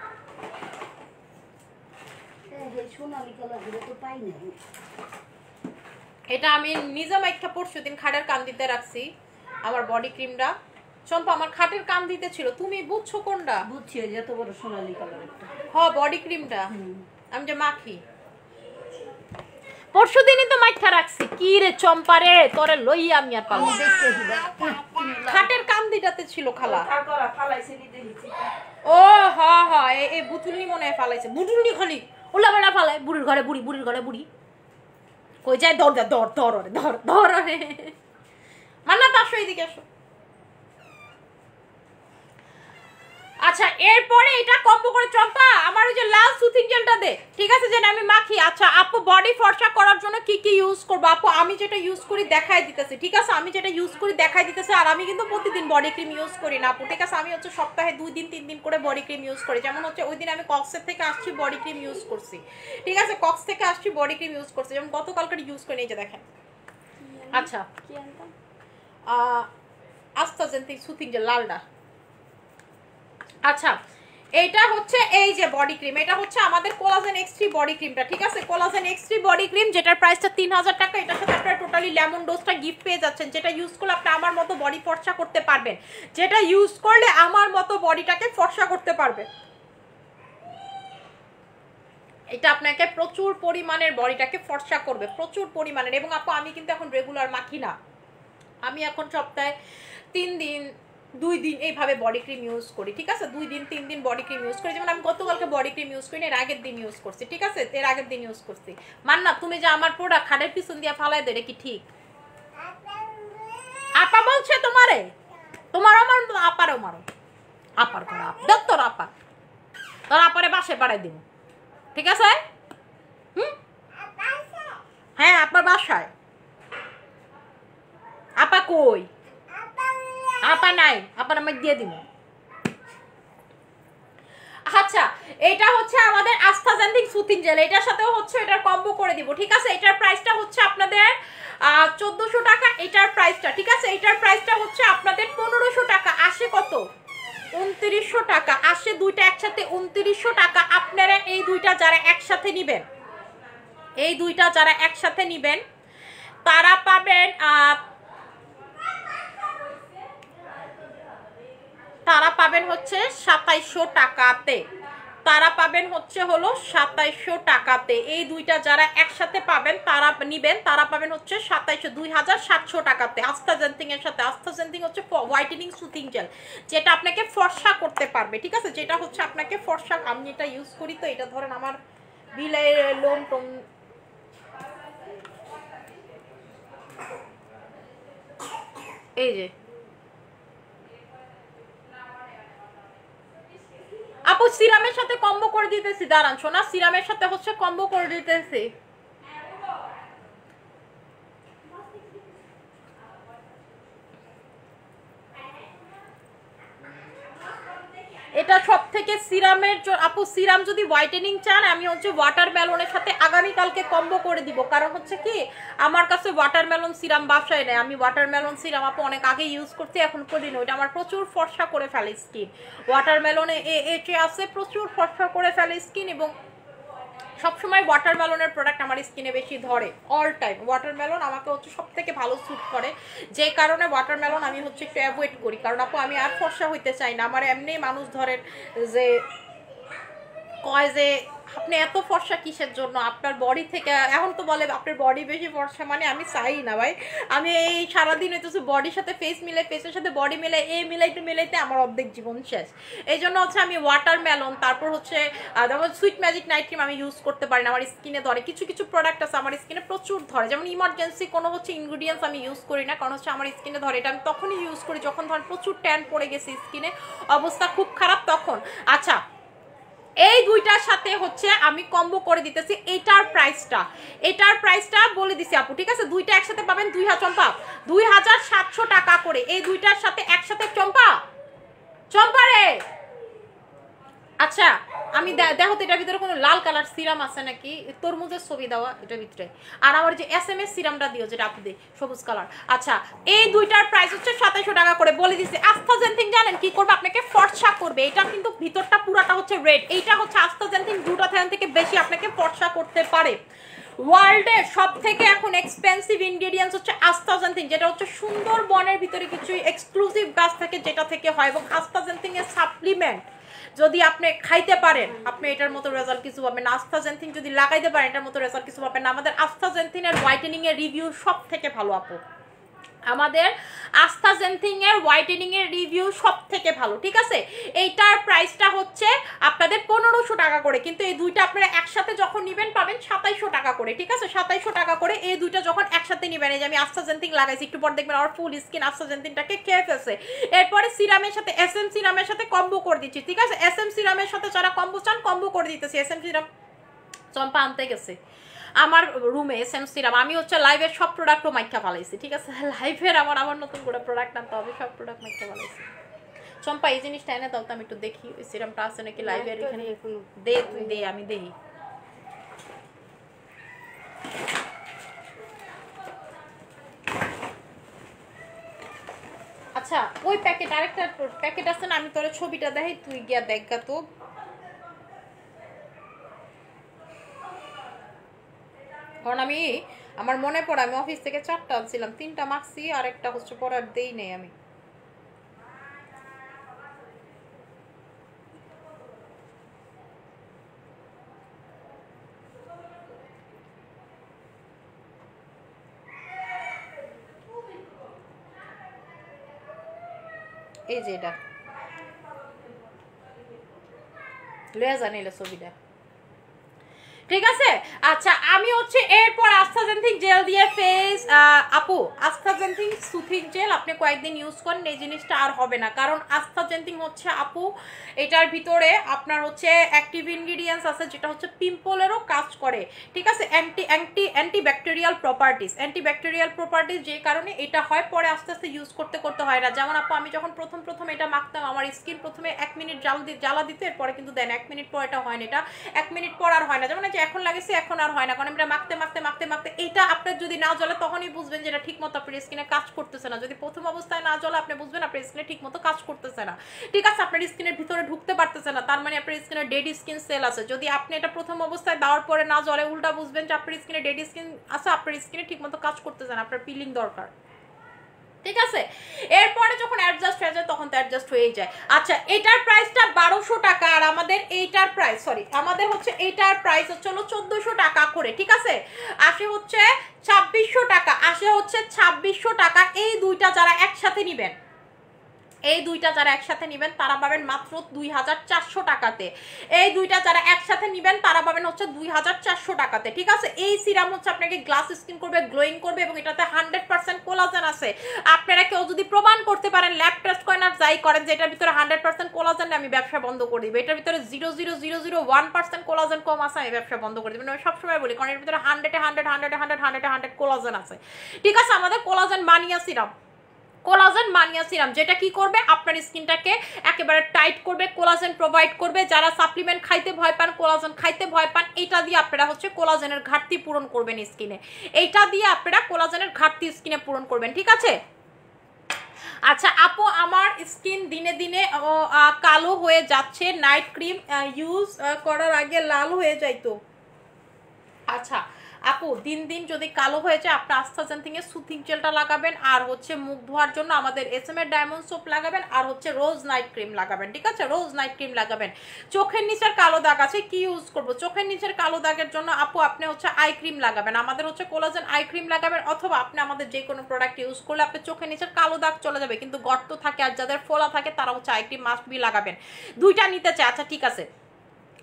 এটা আমি নিজে মাইখা পরশু দিন খাটের কান দিতে রাখছি আমার বডি ক্রিমটা। চম্পা আমার খাটের কান দিতে ছিল, তুমি বুঝছো কোনটা? বুঝছি, ওই যে এত বড় সোনালী কালারটা। হ্যাঁ বডি ক্রিমটা আমি যে মাখি, পরশু দিনই তো মাইখা রাখছি। কি রে চম্পা রে, তোরে লইয়া আমি আর পারলাম। খাটের কান দিটাতে ছিল খালা। ও হ্যাঁ হ্যাঁ, এই বুতুলনি মনে হয় ফালাইছে, বুতুলনি খালি ওলা বেড়া ফালায়, বুড়ির ঘরে বুড়ি, বুড়ির ঘরে বুড়ি কই যায়, ধর ধর ধর ধর ধর রে মান্না তো আসো এইদিকে আসো। আচ্ছা এরপরে এটা কম্বো করে চম্পা আমার ওই যে লাল সুতিং জেলটা দে, ঠিক আছে, যেটা আমি মাখি। আচ্ছা আপু বডি ফর্সা করার জন্য কি কি ইউজ করবো? আপু আমি যেটা ইউজ করি দেখাই দিতেছি, ঠিক আছে, আমি যেটা ইউজ করি দেখাই দিতেছি। আর আমি কিন্তু প্রতিদিন বডি ক্রিম ইউজ করি না আপু, ঠিক আছে, আমি হচ্ছে সপ্তাহে 2 দিন 3 দিন করে বডি ক্রিম ইউজ করি। যেমন হচ্ছে ওই দিন আমি কক্সের থেকে আসছি বডি ক্রিম ইউজ করছি, ঠিক আছে, কক্স থেকে আসছি বডি ক্রিম ইউজ করছি, যেমন গতকালকে ইউজ করে এই যে দেখেন। আচ্ছা আস্তাজেন্থিং সুতিং জেল লালটা। আচ্ছা এটা হচ্ছে এই যে বডি ক্রিম, এটা হচ্ছে আমাদের কোলাজেন এক্স3 বডি ক্রিমটা, ঠিক আছে, কোলাজেন এক্স3 বডি ক্রিম, যেটার প্রাইসটা 3000 টাকা। এটার সাথে আপনারা টোটালি লেমন ডোজটা গিফট পেয়ে যাচ্ছেন, যেটা ইউজ করলে আপনি আমার মতো বডি ফর্সা করতে পারবেন, যেটা ইউজ করলে আমার মতো বডিটাকে ফর্সা করতে পারবেন। এটা আপনাকে প্রচুর পরিমাণের বডিটাকে ফর্সা করবে, প্রচুর পরিমাণের। এবং আপু আমি কিন্তু এখন রেগুলার মাখি না, আমি এখন সপ্তাহে 3 দিন 2 দিন এইভাবে বডি ক্রিম ইউজ করি, ঠিক আছে, 2 দিন 3 দিন বডি ক্রিম ইউজ করি। যেমন আমি গতকালকে বডি ক্রিম ইউজ করি, এর আগের দিন ইউজ করছি, ঠিক আছে, এর আগের দিন ইউজ করছি। মান্না তুমি যে আমার প্রোডাক্ট খাটের পিছন দিয়ে ফালাই দেয়, কি ঠিক? আপা আপা বলছে তোমারে, তোমারও মারো আপারও মারো, আপার করে দেখ তোর আপা, তোর আপারে বাসে পাড়াই দিব, ঠিক আছে? হ্যাঁ আপার বাসায়। আপা কই? আপা নাই, আপার আমি দিয়ে দিব। আচ্ছা এটা হচ্ছে আমাদের আস্থাজেন্থিং সুথিং জেল, এটার সাথেও হচ্ছে এটার কম্বো করে দিব, ঠিক আছে? এটার প্রাইসটা হচ্ছে আপনাদের 1400 টাকা এটার প্রাইসটা, ঠিক আছে? এটার প্রাইসটা হচ্ছে আপনাদের 1500 টাকা। আসে কত? 2900 টাকা। আসে দুইটা একসাথে 2900 টাকা। আপনারা এই দুইটা যারা একসাথে নেবেন, এই দুইটা যারা একসাথে নেবেন তারা পাবেন হচ্ছে 2700 টাকাতে, তারা পাবেন হচ্ছে হলো 2700 টাকাতে। এই দুইটা যারা একসাথে পাবেন তারা নিবেন, তারা পাবেন হচ্ছে 2700 টাকাতে আস্থাজেন্থিং এর সাথে। আস্থাজেন্থিং হচ্ছে হোয়াইটেনিং সুথিং জেল, যেটা আপনাকে ফর্সা করতে পারবে, ঠিক আছে? যেটা হচ্ছে আপনাকে ফর্সা, আমি এটা ইউজ করি তো, এটা ধরেন আমার বিলের লোম টোম, এই যে আপু সিরামের সাথে কম্বো করে দিতেছি, দাঁড়ান শোনা, সিরামের সাথে হচ্ছে কম্বো করে দিতেছি। এটা সব থেকে সিরামের, আপু সিরাম যদি হোয়াইটেনিং চান আমি হচ্ছে ওয়াটারমেলনের সাথে আগামীকালকে কম্বো করে দিব, কারণ হচ্ছে কি আমার কাছে ওয়াটারমেলন সিরাম বাসায় নেই, আমি ওয়াটারমেলন সিরাম আপু অনেক আগে ইউজ করছি, এখন করি না, ওইটা আমার প্রচুর ফর্সা করে ফেলে স্কিন। ওয়াটারমেলনে এটে আছে প্রচুর ফর্সা করে ফেলে স্কিন, এবং সবসময় ওয়াটারমেলনের প্রোডাক্ট আমার স্কিনে বেশি ধরে, অল টাইম ওয়াটারমেলন আমাকে হচ্ছে সব থেকে ভালো স্যুট করে, যে কারণে ওয়াটারমেলন আমি হচ্ছে একটু অ্যাভয়েড করি, কারণ আপু আমি আর ফর্সা হইতে চাই না। আমার এমনি মানুষ ধরেন যে কয় যে আপনি এত ফর্সা কিসের জন্য, আপনার বডি থেকে, এখন তো বলে আপনার বডি বেশি ফর্সা, মানে আমি চাই না ভাই, আমি এই সারাদিন হইতেছে বডির সাথে ফেস মিলে, ফেসের সাথে বডি মিলে, এই মিলাইতে মিলাইতে আমার অর্ধেক জীবন শেষ। এই জন্য হচ্ছে আমি ওয়াটারমেলন, তারপর হচ্ছে যেমন সুইট ম্যাজিক নাইট ক্রিম আমি ইউজ করতে পারি না, আমার স্কিনে ধরে। কিছু কিছু প্রোডাক্ট আছে আমার স্কিনে প্রচুর ধরে, যেমন ইমার্জেন্সি কোনো হচ্ছে ইনগ্রিডিয়েন্টস আমি ইউজ করি না, কারণ হচ্ছে আমার স্কিনে ধরে। এটা আমি তখনই ইউজ করি যখন ধরেন প্রচুর ট্যান পড়ে গেছে স্কিনে, অবস্থা খুব খারাপ তখন। আচ্ছা এই দুইটার সাথে হচ্ছে আমি কম্বো করে দিতেছি, এটার প্রাইসটা বলে দিছি আপু, ঠিক আছে? দুইটা একসাথে পাবেন 2700 টাকা করে, এই দুইটার সাথে একসাথে। চম্পা রে, আচ্ছা আমি দেখো তো এটার ভিতরে কোনো লাল কালার সিরাম আছে নাকি, তরমুজের ছবি দেওয়া এটার ভিতরে, আর আমার যে SMS সিরামটা দিও যেটা আপু দেয় সবুজ কালার। আচ্ছা এই দুইটার প্রাইস হচ্ছে 2700 টাকা করে, বলে দিচ্ছি। আস্থাজেন্থিং জানেন কি করবে? আপনাকে ফর্সা করবে, এটা কিন্তু ভিতরটা পুরাটা হচ্ছে রেড, এইটা হচ্ছে আস্থাজেন্থিং গ্লুটাথিয়ন থেকে বেশি আপনাকে ফর্সা করতে পারে। ওয়ার্ল্ডের সব থেকে এখন এক্সপেন্সিভ ইনগ্রেডিয়েন্টস হচ্ছে আস্থাজেন্থিং, যেটা হচ্ছে সুন্দরবনের ভিতরে কিছু এক্সক্লুসিভ গাছ থেকে যেটা থেকে হয়, এবং আস্থাজেন্থিং এর সাপ্লিমেন্ট যদি আপনি খাইতে পারেন আপনি এটার মতো রেজাল্ট কিছু পাবেন। আস্থাজেন্থিং যদি লাগাইতে পারেন এটার মতো রেজাল্ট কিছু পাবেন না। আমাদের আস্থাজেন্থিং এর হোয়াইটেনিং এর রিভিউ সব থেকে ভালো আপু, আমাদের আস্থাজেন্থিং এর হোয়াইটেনিং এর রিভিউ সব থেকে ভালো, ঠিক আছে? এইটার প্রাইসটা হচ্ছে আপনাদের 1500 টাকা করে, কিন্তু এই দুইটা আপনারা একসাথে যখন নেবেন পাবেন 2700 টাকা করে, ঠিক আছে? 2700 টাকা করে এই দুইটা যখন একসাথে নেবেন। এই যে আমি আস্থাজেন্থিং লাগাইছি, একটু পর দেখবেন আমার ফুল স্কিন আস্থাজেন্থিংটাকে খেয়ে ফেলছে। এরপরে সিরামের সাথে SM সিরামের সাথে কম্বো করে দিচ্ছি, ঠিক আছে? SM সিরামের সাথে যারা কম্বো চান কম্বো করে দিতেছি। SM সিরাম চম্পা আনতে গেছে আমার রুমে, SM সিরাম আমি হচ্ছে লাইভের সব প্রোডাক্টও মাইকা ফালাইছি, ঠিক আছে? লাইভের আমার নতুন করে প্রোডাক্ট আনতে হবে, সব প্রোডাক্ট মাইকা ফালাইছি। চম্পা এই জিনিসটা এনে দাও তো, আমি একটু দেখি ওই সিরামটা আছে নাকি লাইভের এখানে। দে তুই দে, আমি দেখি। আচ্ছা ওই প্যাকেট, আরেকটা প্যাকেট আছে না, আমি তোর ছবিটা দেখাই, তুই গিয়া দেখা তো। কারণ আমার মনে পড়ে আমি অফিস থেকে 4টা আনছিলাম, 3টা মাখছি আর একটা হচ্ছে পরার দেই নেই আমি। এই যে এটা লয়া জানিলে ছবিটা, ঠিক আছে। আচ্ছা আমি হচ্ছে এরপর আস্থাজেন্থিক জেল দিয়ে ফেস, আপু আস্থাজেন্থিক সুথিং জেল আপনি কয়েকদিন ইউজ করেন, এই জিনিসটা আর হবে না। কারণ আস্থাজেন্থিক হচ্ছে আপু এটার ভিতরে আপনার হচ্ছে অ্যাক্টিভ ইনগ্রিডিয়েন্টস আছে যেটা হচ্ছে পিম্পলেরও কাজ করে, ঠিক আছে। অ্যান্টিব্যাকটেরিয়াল প্রপার্টিস যে কারণে এটা হয়, পরে আস্তে আস্তে ইউজ করতে করতে হয় না। যেমন আপু আমি যখন প্রথম এটা মাখতাম আমার স্কিন প্রথমে 1 মিনিট জ্বালা দিত, এরপরে কিন্তু দেন 1 মিনিট পর এটা হয় না, এটা 1 মিনিট পর আর হয় না। যেমন যে এখন লাগেছে এখন আর হয় না, কারণ এটা মাখতে এটা আপনার যদি না জ্বলে তখনই বুঝবেন যে এটা ঠিক মতো আপনার স্কিনে কাজ করতেছে না। যদি প্রথম অবস্থায় না জ্বলে আপনি বুঝবেন আপনার স্কিনে ঠিক মতো কাজ করতেছে না, ঠিক আছে, আপনার স্কিনের ভিতরে ঢুকতে পারতেছে না, তার মানে আপনার স্কিনে ডেড স্কিন সেল আছে। যদি আপনি এটা প্রথম অবস্থায় দেওয়ার পরে না জ্বলে, উল্টা বুঝবেন যে আপনার স্কিনে ডেড স্কিন আছে, আপনার স্কিনে ঠিক মতো কাজ করতেছে না, আপনার পিলিং দরকার, ঠিক আছে। এরপরে যখন অ্যাডজাস্ট হয়ে যায় তখন তো অ্যাডজাস্ট হয়ে যায়। আচ্ছা এটার প্রাইসটা 1200 টাকা, আর আমাদের এইটার প্রাইস আমাদের হচ্ছে এইটার প্রাইস হচ্ছে 1400 টাকা করে, ঠিক আছে। আসে হচ্ছে 2600 টাকা, আসে হচ্ছে 2600 টাকা। এই দুইটা যারা একসাথে নিবেন, এই দুইটা যারা একসাথে নেবেন তারা পাবেন মাত্র 2400 টাকাতে। এই দুইটা যারা একসাথে নেবেন তারা পাবেন হচ্ছে 2400 টাকাতে, ঠিক আছে। এই সিরাম হচ্ছে আপনাকে গ্লাস স্কিন করবে, গ্লোয়িং করবে, এবং এটাতে 100% কোলাজেন আছে। আপনারা কেউ যদি প্রমাণ করতে পারেন, ল্যাব টেস্ট করেন আর যাই করেন যে এটার ভিতরে 100% কোলাজেন, আমি ব্যবসা বন্ধ করে দিব। এটার ভিতরে 0.0001% কোলাজেন কম আছে, আমি ব্যবসা বন্ধ করে দিব। আমি সবসময় বলি, কারণ এর ভিতরে 100 কোলাজেন আছে, ঠিক আছে। আমাদের কোলাজেন মানিয়া সিরাম যেটা কি করবে, আপনার স্কিনটাকে একেবারে টাইট করবে, কোলাজেন প্রোভাইড করবে। যারা সাপ্লিমেন্ট খাইতে ভয় পান, কোলাজেন খাইতে ভয় পান, এটা দিয়ে আপনারা হচ্ছে কোলাজেনের ঘাটতি পূরণ করবেন স্কিনে, এইটা দিয়ে আপনারা কোলাজেনের ঘাটতি স্কিনে পূরণ করবেন, ঠিক আছে। আচ্ছা আপু আমার স্কিন দিনে দিনে কালো হয়ে যাচ্ছে, নাইট ক্রিম ইউজ করার আগে লাল হয়ে যাইতো। আচ্ছা আপু দিন দিন যদি কালো হয়ে যায় আপনার আস্থাজেন্থিং এর সুথিং জেলটা লাগাবেন, আর হচ্ছে মুখ ধোয়ার জন্য আমাদের SM এর ডায়মন্ড সোপ লাগাবেন, আর হচ্ছে রোজ নাইট ক্রিম লাগাবেন, ঠিক আছে। রোজ নাইট ক্রিম লাগাবেন। চোখের নিচের কালো দাগ আছে, কি ইউজ করব? চোখের নিচের কালো দাগের জন্য আপু আপনি হচ্ছে আই ক্রিম লাগাবেন, আমাদের হচ্ছে কোলাজেন আই ক্রিম লাগাবেন, অথবা আপনি আমাদের যে কোনো প্রোডাক্ট ইউজ করলে আপনার চোখের নিচের কালো দাগ চলে যাবে, কিন্তু গর্ত থাকে আর যাদের ফোলা থাকে তারা হচ্ছে আই ক্রিম মাস্ট বি লাগাবেন। দুইটা নিতে চাই, আচ্ছা ঠিক আছে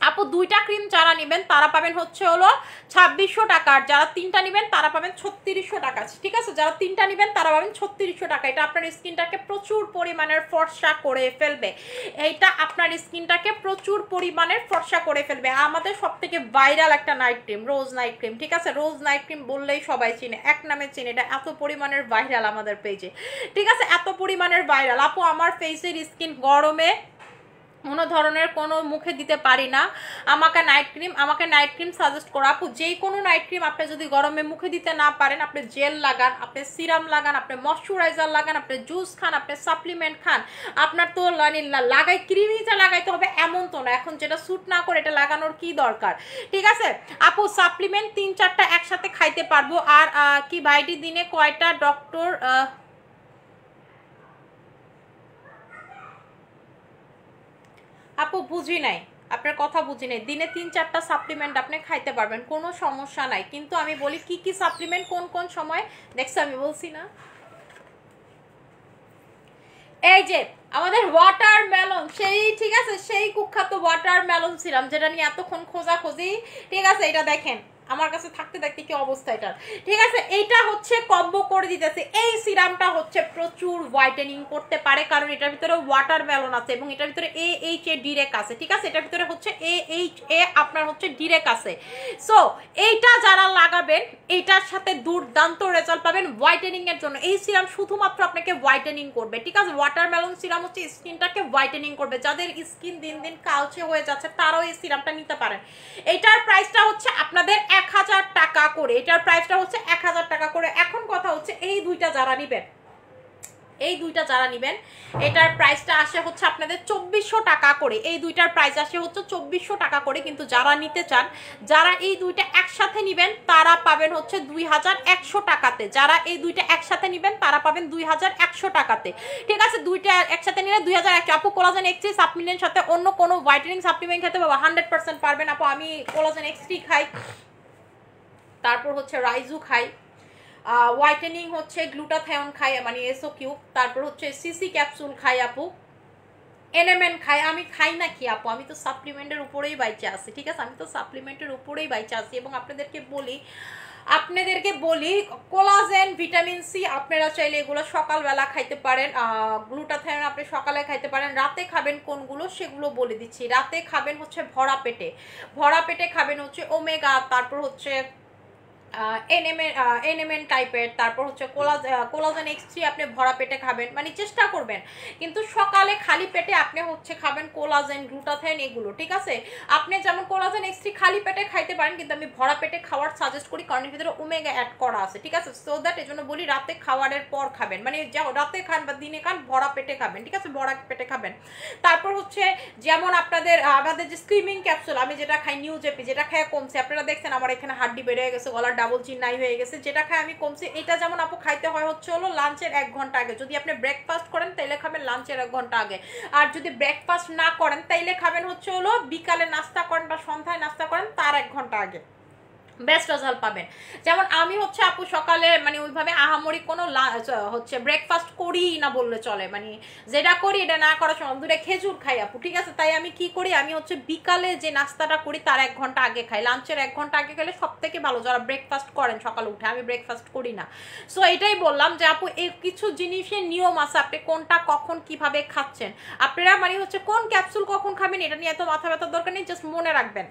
আপু। দুইটা ক্রিম যারা নেবেন তারা পাবেন হচ্ছে হলো 2600 টাকা, আর যারা তিনটা নেবেন তারা পাবেন 3600 টাকা, ঠিক আছে। যারা তিনটা নেবেন তারা পাবেন 3600 টাকা। এটা আপনার স্কিনটাকে প্রচুর পরিমাণের ফর্সা করে ফেলবে, এইটা আপনার স্কিনটাকে প্রচুর পরিমাণের ফর্সা করে ফেলবে। আমাদের সব থেকে ভাইরাল একটা নাইট ক্রিম, রোজ নাইট ক্রিম, ঠিক আছে। রোজ নাইট ক্রিম বললেই সবাই চিনে, এক নামে চিনে, এটা এত পরিমাণের ভাইরাল আমাদের পেজে, ঠিক আছে, এত পরিমাণের ভাইরাল। আপু আমার ফেসের স্কিন গরমে কোনো ধরনের কোনো মুখে দিতে পারি না, আমাকে নাইট ক্রিম সাজেস্ট করো। আপু যে কোনো নাইট ক্রিম আপনি যদি গরমে মুখে দিতে না পারেন, আপনি জেল লাগান, আপনি সিরাম লাগান, আপনি ময়শ্চারাইজার লাগান, আপনি জুস খান, আপনি সাপ্লিমেন্ট খান, আপনার তো লাগাই ক্রিমই যা লাগাইতে হবে এমন তো না। এখন যেটা স্যুট না করে এটা লাগানোর কি দরকার, ঠিক আছে। আপু সাপ্লিমেন্ট 3-4টা একসাথে খাইতে পারবো, আর কি ভাইটি দিনে কয়টা ডক্টর আপু বুঝি নাই, আপনার কথা বুঝি নাই। দিনে 3-4টা সাপ্লিমেন্ট আপনি খাইতে পারবেন, কোনো সমস্যা নাই, কিন্তু আমি বলি কি কি সাপ্লিমেন্ট কোন কোন সময়, দেখছি আমি বলছি না। এই যে আমাদের ওয়াটারমেলন, সেই ঠিক আছে, সেই কুখ্যাত ওয়াটারমেলন সিরাম যেটা নিয়ে এতক্ষণ খোঁজাখুঁজি, ঠিক আছে। এটা দেখেন আমার কাছে থাকতে থাকতে কি অবস্থা এটা, ঠিক আছে। এইটা হচ্ছে কম্বো করে দিতেছে। এই সিরামটা হচ্ছে প্রচুর হোয়াইটেনিং করতে পারে, কারণ এটার ভিতরে ওয়াটারমেলন আছে এবং এটার ভিতরে AHA ডিরেক্ট আছে, ঠিক আছে। এটার ভিতরে হচ্ছে AHA আপনার হচ্ছে ডিরেক্ট আছে। সো এইটা যারা লাগাবেন এইটার সাথে দুর্দান্ত রেজাল্ট পাবেন হোয়াইটেনিং এর জন্য। এই সিরাম শুধুমাত্র আপনাকে হোয়াইটেনিং করবে, ঠিক আছে। ওয়াটারমেলন সিরাম হচ্ছে স্কিনটাকে হোয়াইটেনিং করবে, যাদের স্কিন দিন দিন কালচে হয়ে যাচ্ছে তারাও এই সিরামটা নিতে পারেন। এইটার প্রাইসটা হচ্ছে আপনাদের 1000 টাকা করে, এটার প্রাইসটা হচ্ছে 1000 টাকা করে। এখন কথা হচ্ছে এই দুইটা যারা নিবেন, এটার প্রাইসটা আসে হচ্ছে আপনাদের 2400 টাকা করে। এই দুইটার প্রাইস আসে হচ্ছে 2400 টাকা করে, কিন্তু যারা নিতে চান, যারা এই দুইটা একসাথে নিবেন তারা পাবেন হচ্ছে 2100 টাকাতে। যারা এই দুইটা একসাথে নিবেন তারা পাবেন 2100 টাকাতে, ঠিক আছে। দুইটা একসাথে নিলে 2100। আপু কোলাজেন এক্স সাপ্লিমেন্টের সাথে অন্য কোনো হোয়াইটেনিং সাপ্লিমেন্ট খেতে পারবো 100% পারবেন। আপু আমি কোলাজেন এক্স খাই, তারপর হচ্ছে রাইজু খাই, হোয়াইটেনিং হচ্ছে গ্লুটাথায়ন খাই মানে SO কিউব, তারপর হচ্ছে CC ক্যাপসুল খাই আপু, এনএমএন খাই, আমি খাই না কি আপু, আমি তো সাপ্লিমেন্টের উপরেই বাইচে আছি, ঠিক আছে, আমি তো সাপ্লিমেন্টের উপরেই বাইচে আছি। এবং আপনাদেরকে বলি কোলাজেন, ভিটামিন সি আপনারা চাইলে এগুলো সকালবেলা খাইতে পারেন, গ্লুটাথায়ন আপনি সকালে খাইতে পারেন। রাতে খাবেন কোনগুলো সেগুলো বলে দিচ্ছি। রাতে খাবেন হচ্ছে ভরা পেটে খাবেন হচ্ছে ওমেগা, তারপর হচ্ছে এনএমএন টাইপের, তারপর হচ্ছে কোলাজেন X3 আপনি ভরা পেটে খাবেন, মানে চেষ্টা করবেন। কিন্তু সকালে খালি পেটে আপনি হচ্ছে খাবেন কোলাজেন, গ্লুটাথায়ন এগুলো, ঠিক আছে। আপনি যেমন কোলাজেন X3 খালি পেটে খাইতে পারেন, কিন্তু আমি ভরা পেটে খাওয়ার সাজেস্ট করি, কারণ এর ভিতরে ওমেগা অ্যাড করা আছে, ঠিক আছে। সো দ্যাট এই জন্য বলি রাতে খাওয়ারের পর খাবেন, মানে রাতে খান বা দিনে খান, ভরা পেটে খাবেন, ঠিক আছে, ভরা পেটে খাবেন। তারপর হচ্ছে যেমন আমাদের যে স্লিমিং ক্যাপসুল, আমি যেটা খাই নিউজেপি, যেটা খায় কমছে, আপনারা দেখছেন আমার এখানে হাড্ডি বেড়ে গেছে, গলার ডাবল চিন নাই হয়ে গেছে, যেটা খাই আমি কমছে। এটা যেমন আপু খাইতে হয় হচ্ছে হলো লাঞ্চের 1 ঘন্টা আগে। যদি আপনি ব্রেকফাস্ট করেন তাইলে খাবেন লাঞ্চের 1 ঘন্টা আগে, আর যদি ব্রেকফাস্ট না করেন তাইলে খাবেন হচ্ছে হলো বিকালে নাস্তা করেন বা সন্ধ্যায় নাস্তা করেন তার 1 ঘন্টা আগে, বেস্ট রেজাল্ট পাবেন। যেমন আমি হচ্ছে আপু সকালে মানে ওইভাবে আহামরি কোনো হচ্ছে ব্রেকফাস্ট করি না বললে চলে, মানে যেটা করি এটা না করার সময় দূরে খেজুর খাই আপু, ঠিক আছে। তাই আমি কি করি, আমি হচ্ছে বিকালে যে নাস্তাটা করি তার 1 ঘন্টা আগে খাই, লাঞ্চের 1 ঘন্টা আগে খেলে সব থেকে ভালো, যারা ব্রেকফাস্ট করেন সকালে উঠে। আমি ব্রেকফাস্ট করি না। সো এটাই বললাম যে আপু এই কিছু জিনিসের নিয়ম আছে, আপনি কোনটা কখন কিভাবে খাচ্ছেন, আপনারা মানে হচ্ছে কোন ক্যাপসুল কখন খাবেন এটা নিয়ে এত মাথা ব্যথার দরকার নেই, জাস্ট মনে রাখবেন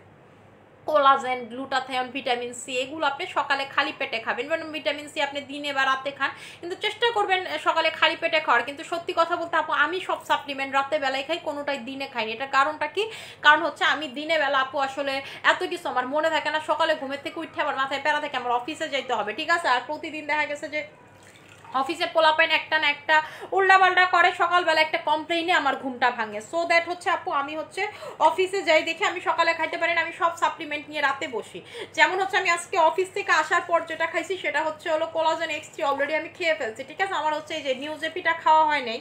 কোলাজেন, গ্লুটাথায়ন, ভিটামিন সি এগুলো আপনি সকালে খালি পেটে খাবেন। ভিটামিন সি আপনি দিনে বা রাতে খান, কিন্তু চেষ্টা করবেন সকালে খালি পেটে খাওয়ার। কিন্তু সত্যি কথা বলতে আপু আমি সব সাপ্লিমেন্ট রাতে বেলায় খাই, কোনোটাই দিনে খাইনি। এটা কারণটা কি, কারণ হচ্ছে আমি দিনে বেলা আপু আসলে এত কিছু আমার মনে থাকে না, সকালে ঘুমের থেকে উঠে আবার মাথায় প্যারা থাকে আমার অফিসে যাইতে হবে, ঠিক আছে। আর প্রতিদিন দেখা গেছে যে অফিসে পোলাপাইন একটা না একটা উল্টাপাল্টা করে, সকালবেলা একটা কমপ্লেইনে আমার ঘুমটা ভাঙে। সো দ্যাট হচ্ছে আপু আমি হচ্ছে অফিসে যাই দেখে আমি সকালে খাইতে পারি না, আমি সব সাপ্লিমেন্ট নিয়ে রাতে বসি। যেমন হচ্ছে আমি আজকে অফিস থেকে আসার পর যেটা খাইছি সেটা হচ্ছে হলো কোলাজেন X3 অলরেডি আমি খেয়ে ফেলছি, ঠিক আছে। আমার হচ্ছে এই যে নিউজেপিটা খাওয়া হয় নাই,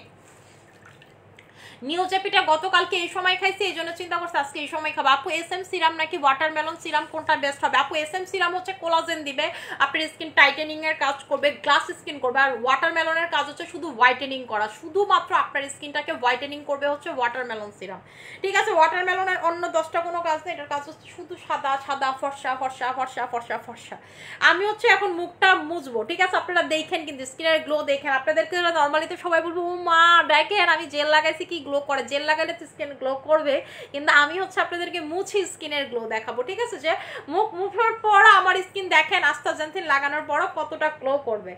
নিউজেপিটা গতকালকে এই সময় খাইছি, এই জন্য চিন্তা করছি আজকে এই সময় খাবো। আপু SM সিরাম নাকি ওয়াটারমেলন সিরাম কোনটা বেস্ট হবে? আপু SM সিরাম হচ্ছে কোলাজেন দিবে, আপনার স্কিন টাইটেনিং এর কাজ করবে, গ্লাস স্কিন করবে। আর ওয়াটারমেলনের কাজ হচ্ছে শুধু হোয়াইটেনিং করা, শুধুমাত্র আপনার স্কিনটাকে হোয়াইটেনিং করবে হচ্ছে ওয়াটারমেলন সিরাম, ঠিক আছে। ওয়াটারমেলনের অন্য 10টা কোনো কাজ নেই, এটার কাজ হচ্ছে শুধু সাদা সাদা ফর্সা ফর্সা ফর্সা ফর্সা ফর্সা। আমি হচ্ছে এখন মুখটা মুছবো, ঠিক আছে, আপনারা দেখেন কিন্তু স্কিনের গ্লো দেখেন। আপনাদেরকে নর্মালি তো সবাই বলবো ও মা দেখেন আমি জেল লাগাইছি কি গ্লো করে, জেল লাগাইলে তো স্কিন গ্লো করবে, কিন্তু আমি হচ্ছে আপনাদেরকে মুছি স্কিনের গ্লো দেখাবো, ঠিক আছে। যে মুখ মুছার পর আমার স্কিন দেখেন আস্তাজেন্থিন লাগানোর পর কতটা গ্লো করবে।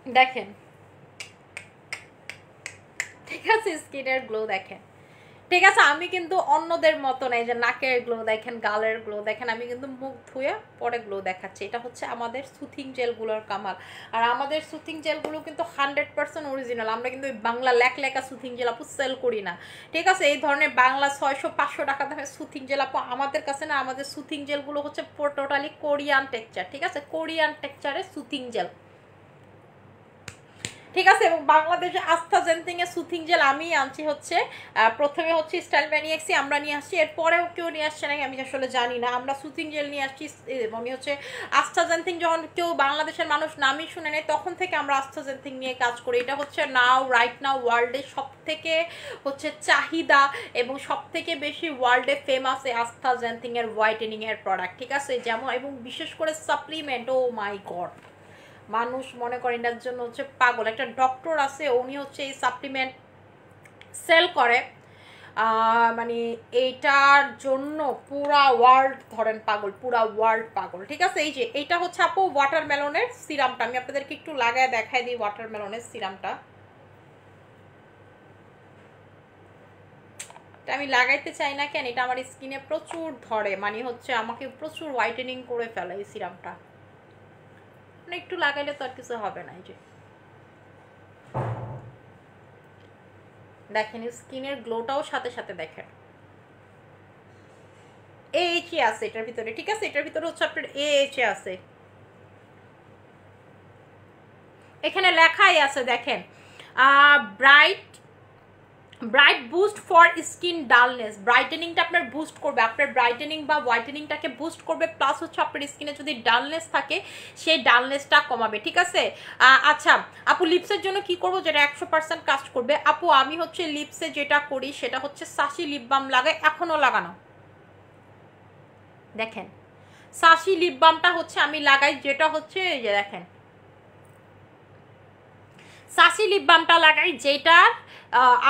দেখেন, ঠিক আছে, স্কিনের গ্লো দেখেন, ঠিক আছে। আমি কিন্তু অন্যদের মতো নাই যে নাকের গ্লো দেখেন, গালের গ্লো দেখেন, আমি কিন্তু মুখ ধুয়ে পরে গ্লো দেখাচ্ছি। এটা হচ্ছে আমাদের সুথিং জেলগুলোর কামাল। আর আমাদের সুথিং জেলগুলো কিন্তু 100% অরিজিনাল। আমরা কিন্তু বাংলা লেখা সুথিং জেল আপু সেল করি না, ঠিক আছে। এই ধরনের বাংলা 600-500 টাকা দামের সুথিং জেল আপু আমাদের কাছে না। আমাদের সুথিং জেলগুলো হচ্ছে টোটালি কোরিয়ান টেক্সচার, ঠিক আছে, কোরিয়ান টেক্সচারের সুথিং জেল, ঠিক আছে। এবং বাংলাদেশে আস্থাজেন্থিং এর সুথিং জেল আমি আনছি হচ্ছে প্রথমে হচ্ছে স্টাইল ম্যানিয়াক্সি আমরা নিয়ে আসছি, এরপরেও কেউ নিয়ে আসছে নাকি আমি আসলে জানি না। আমরা সুথিং জেল নিয়ে আসছি, আমি হচ্ছে আস্থাজেন্থিং যখন কেউ বাংলাদেশের মানুষ নামই শুনে নেয় তখন থেকে আমরা আস্থাজেন্থিং নিয়ে কাজ করি। এটা হচ্ছে রাইট নাও ওয়ার্ল্ডে সব থেকে হচ্ছে চাহিদা এবং সব থেকে বেশি ওয়ার্ল্ডে ফেমাস এই আস্থাজেন্থিং এর হোয়াইটেনিং এর প্রোডাক্ট, ঠিক আছে। যেমন এবং বিশেষ করে সাপ্লিমেন্ট, ও মাই গড, মানুষ মনে করেন এটার জন্য হচ্ছে পাগল। একটা ডক্টর আছে, উনি হচ্ছে এই সাপ্লিমেন্ট সেল করে, মানে এইটার জন্য পুরা ওয়ার্ল্ড ধরেন পাগল, পুরা ওয়ার্ল্ড পাগল, ঠিক আছে। এই যে এইটা হচ্ছে আপু ওয়াটারমেলনের সিরামটা, আমি আপনাদেরকে একটু লাগায় দেখাই দিই ওয়াটারমেলনের সিরামটা। আমি লাগাইতে চাই না কেন, এটা আমার স্কিনে প্রচুর ধরে, মানে হচ্ছে আমাকে প্রচুর হোয়াইটেনিং করে ফেলে এই সিরামটা। একটু লাগাইলে তো আর কিছু হবে না। এই যে দেখেন স্কিনের গ্লোটাও সাথে সাথে দেখেন AHA আছে এটার ভিতরে, ঠিক আছে? এটার ভিতরে হচ্ছে আপনার AHA আছে, এখানে লেখাই আছে দেখেন bright boost for skin dullness, ব্রাইটেনিংটা আপনার বুস্ট করবে, আপনার ব্রাইটেনিং বা হোয়াইটেনিংটাকে বুস্ট করবে, প্লাস হচ্ছে আপনার স্কিনে যদি ডালনেস থাকে সেই ডালনেসটা কমাবে, ঠিক আছে? আচ্ছা আপু লিপসের জন্য কি করব যেটা 100% কাজ করবে? আপু আমি হচ্ছে লিপসে যেটা করি সেটা হচ্ছে সাশি লিপ বাম লাগাই, এখনো লাগানো, দেখেন সাশি লিপ বামটা হচ্ছে আমি লাগাই, যেটা হচ্ছে এই যে দেখেন সাশি লিপ বামটা লাগাই, যেটার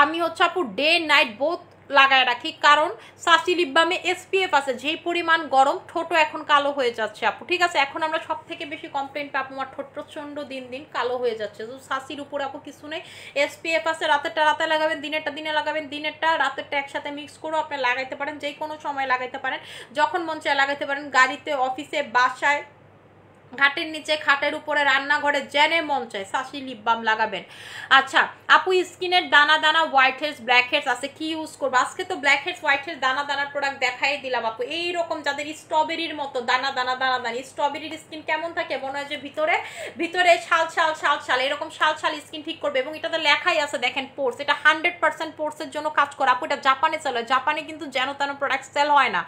আমি হচ্ছে আপু ডে নাইট বোথ লাগায় রাখি, কারণ সাশি লিপ বামে SPF আছে, যেই পরিমাণ গরম ঠোঁটও এখন কালো হয়ে যাচ্ছে আপু, ঠিক আছে? এখন আমরা সব থেকে বেশি কমপ্লেন পাই আপু আমার ঠোঁট প্রচণ্ড দিন দিন কালো হয়ে যাচ্ছে, তো সাশির উপরে আপু কিছু নেই, SPF আছে, রাতেরটা রাতে লাগাবেন, দিনেরটা দিনে লাগাবেন, দিনেরটা রাতেরটা একসাথে মিক্স করে আপনি লাগাইতে পারেন, যে কোনো সময় লাগাইতে পারেন, যখন মন চায় লাগাইতে পারেন, গাড়িতে, অফিসে, বাসায়, ঘাটের নিচে, খাটের উপরে, রান্নাঘরে, জেনে মন চায় সাশি লিপ বাম লাগাবেন। আচ্ছা আপু স্কিনের দানা দানা হোয়াইট হেডস ব্ল্যাক হেডস আছে, কি ইউজ করবো? আজকে তো ব্ল্যাক হেডস হোয়াইট হেডস দানা দানার প্রোডাক্ট দেখাই দিলাম আপু, এইরকম যাদের স্ট্রবেরির মতো দানা দানা দানা দানা, স্ট্রবেরির স্কিন কেমন থাকে মনে হয় যে ভিতরে শাল শাল শাল শাল, এরকম শাল শাল স্কিন ঠিক করবে, এবং এটাতে লেখাই আছে দেখেন পোর্স, এটা 100% পোর্সের জন্য কাজ করে আপু, এটা জাপানে সেল হয়, জাপানে কিন্তু যেন তেন প্রোডাক্ট সেল হয় না,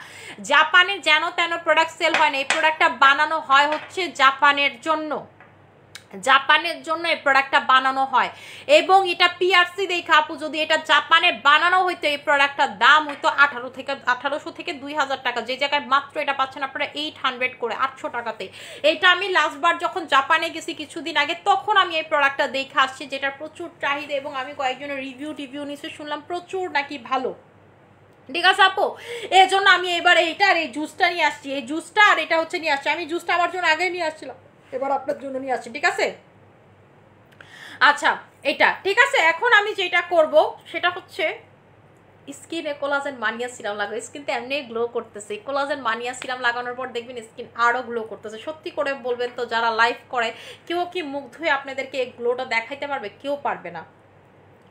জাপানে যেন তেন প্রোডাক্ট সেল হয় না, এই প্রোডাক্টটা বানানো হয় হচ্ছে জাপানের জন্য এই প্রোডাক্টটা বানানো হয়, এবং এটা PRC দেখা আপু যদি এটা জাপানে বানানো হইতো এই প্রোডাক্টটার দাম হইতো 1800 থেকে 2000 টাকা, যে জায়গায় মাত্র এটা পাচ্ছেন আপনারা 800 করে, 800 টাকাতে। এটা আমি লাস্টবার যখন জাপানে গেছি কিছুদিন আগে, তখন আমি এই প্রোডাক্টটা দেখে আসছি, যেটার প্রচুর চাহিদা, এবং আমি কয়েকজনের রিভিউ নিচে শুনলাম প্রচুর নাকি ভালো, ঠিক আছে আপু? এই জন্য আমি এবার এইটা আর এই জুসটা নিয়ে আসছি, এই জুসটা আর এটা হচ্ছে নিয়ে আসছি, আমি জুসটা আমার জন্য আগে নিয়ে আসছিলাম, এবার আপনার জন্য নিয়ে আসছি, ঠিক আছে? আচ্ছা এটা ঠিক আছে, এখন আমি যেটা করব সেটা হচ্ছে স্কিনে কোলাজেন মানিয়া সিরাম লাগাবো, স্কিন তো এমনি গ্লো করতেছে, কোলাজেন মানিয়া সিরাম লাগানোর পর দেখবেন স্কিন আরও গ্লো করতেছে। সত্যি করে বলবেন তো যারা লাইভ করে, কেউ কি মুখ ধুয়ে আপনাদেরকে এই গ্লোটা দেখাইতে পারবে? কেউ পারবে না,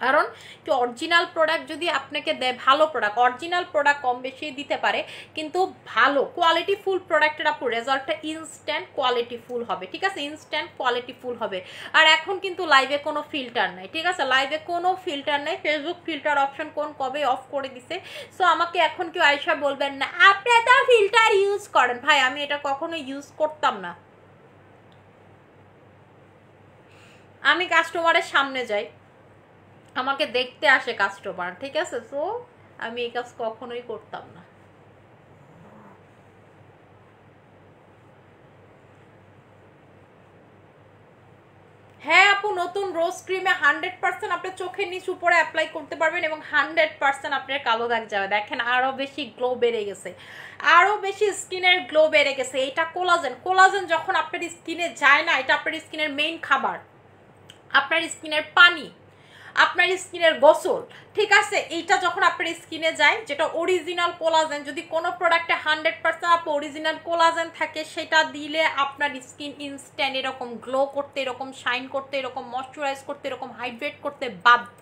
কারণ কি অরিজিনাল প্রোডাক্ট যদি আপনাকে দেয়, ভালো প্রোডাক্ট, অরিজিনাল প্রোডাক্ট কম বেশি দিতে পারে, কিন্তু ভালো কোয়ালিটি ফুল প্রোডাক্টের আপু রেজাল্টটা ইনস্ট্যান্ট কোয়ালিটি ফুল হবে, ঠিক আছে? ইনস্ট্যান্ট কোয়ালিটি ফুল হবে। আর এখন কিন্তু লাইভে কোনো ফিল্টার নাই, ঠিক আছে? লাইভে কোনো ফিল্টার নাই, ফেসবুক ফিল্টার অপশন কবে অফ করে দিছে, সো আমাকে এখন কেউ আয়সা বলবেন না আপনি তো ফিল্টার ইউজ করেন, ভাই আমি এটা কখনো ইউজ করতাম না, আমি কাস্টমারের সামনে যাই, আমাকে দেখতে আসে কাস্টমার, ঠিক আছে? সো আমি এই কাজ কখনোই করতাম না। হ্যাঁ আপু নতুন রোজ ক্রিমে 100% আপনার চোখের নিচ উপরে অ্যাপ্লাই করতে পারবেন, এবং 100% আপনার কালো দাগ যাবে, দেখেন আরো বেশি গ্লো বেড়ে গেছে, আরো বেশি স্কিনের গ্লো বেড়ে গেছে। এটা কোলাজেন যখন আপনার স্কিনে যায় না, এটা আপনার স্কিনের মেইন খাবার, আপনার স্কিনের পানি, আপনার স্কিনের গোসল, ঠিক আছে? এইটা যখন আপনার স্কিনে যায়, যেটা অরিজিনাল কোলাজেন, যদি কোনো প্রোডাক্টে 100% অরিজিনাল কোলাজেন থাকে, সেটা দিলে আপনার স্কিন ইনস্ট্যান্ট এরকম গ্লো করতে, এরকম শাইন করতে, এরকম ময়শ্চারাইজ করতে, এরকম হাইড্রেট করতে বাধ্য,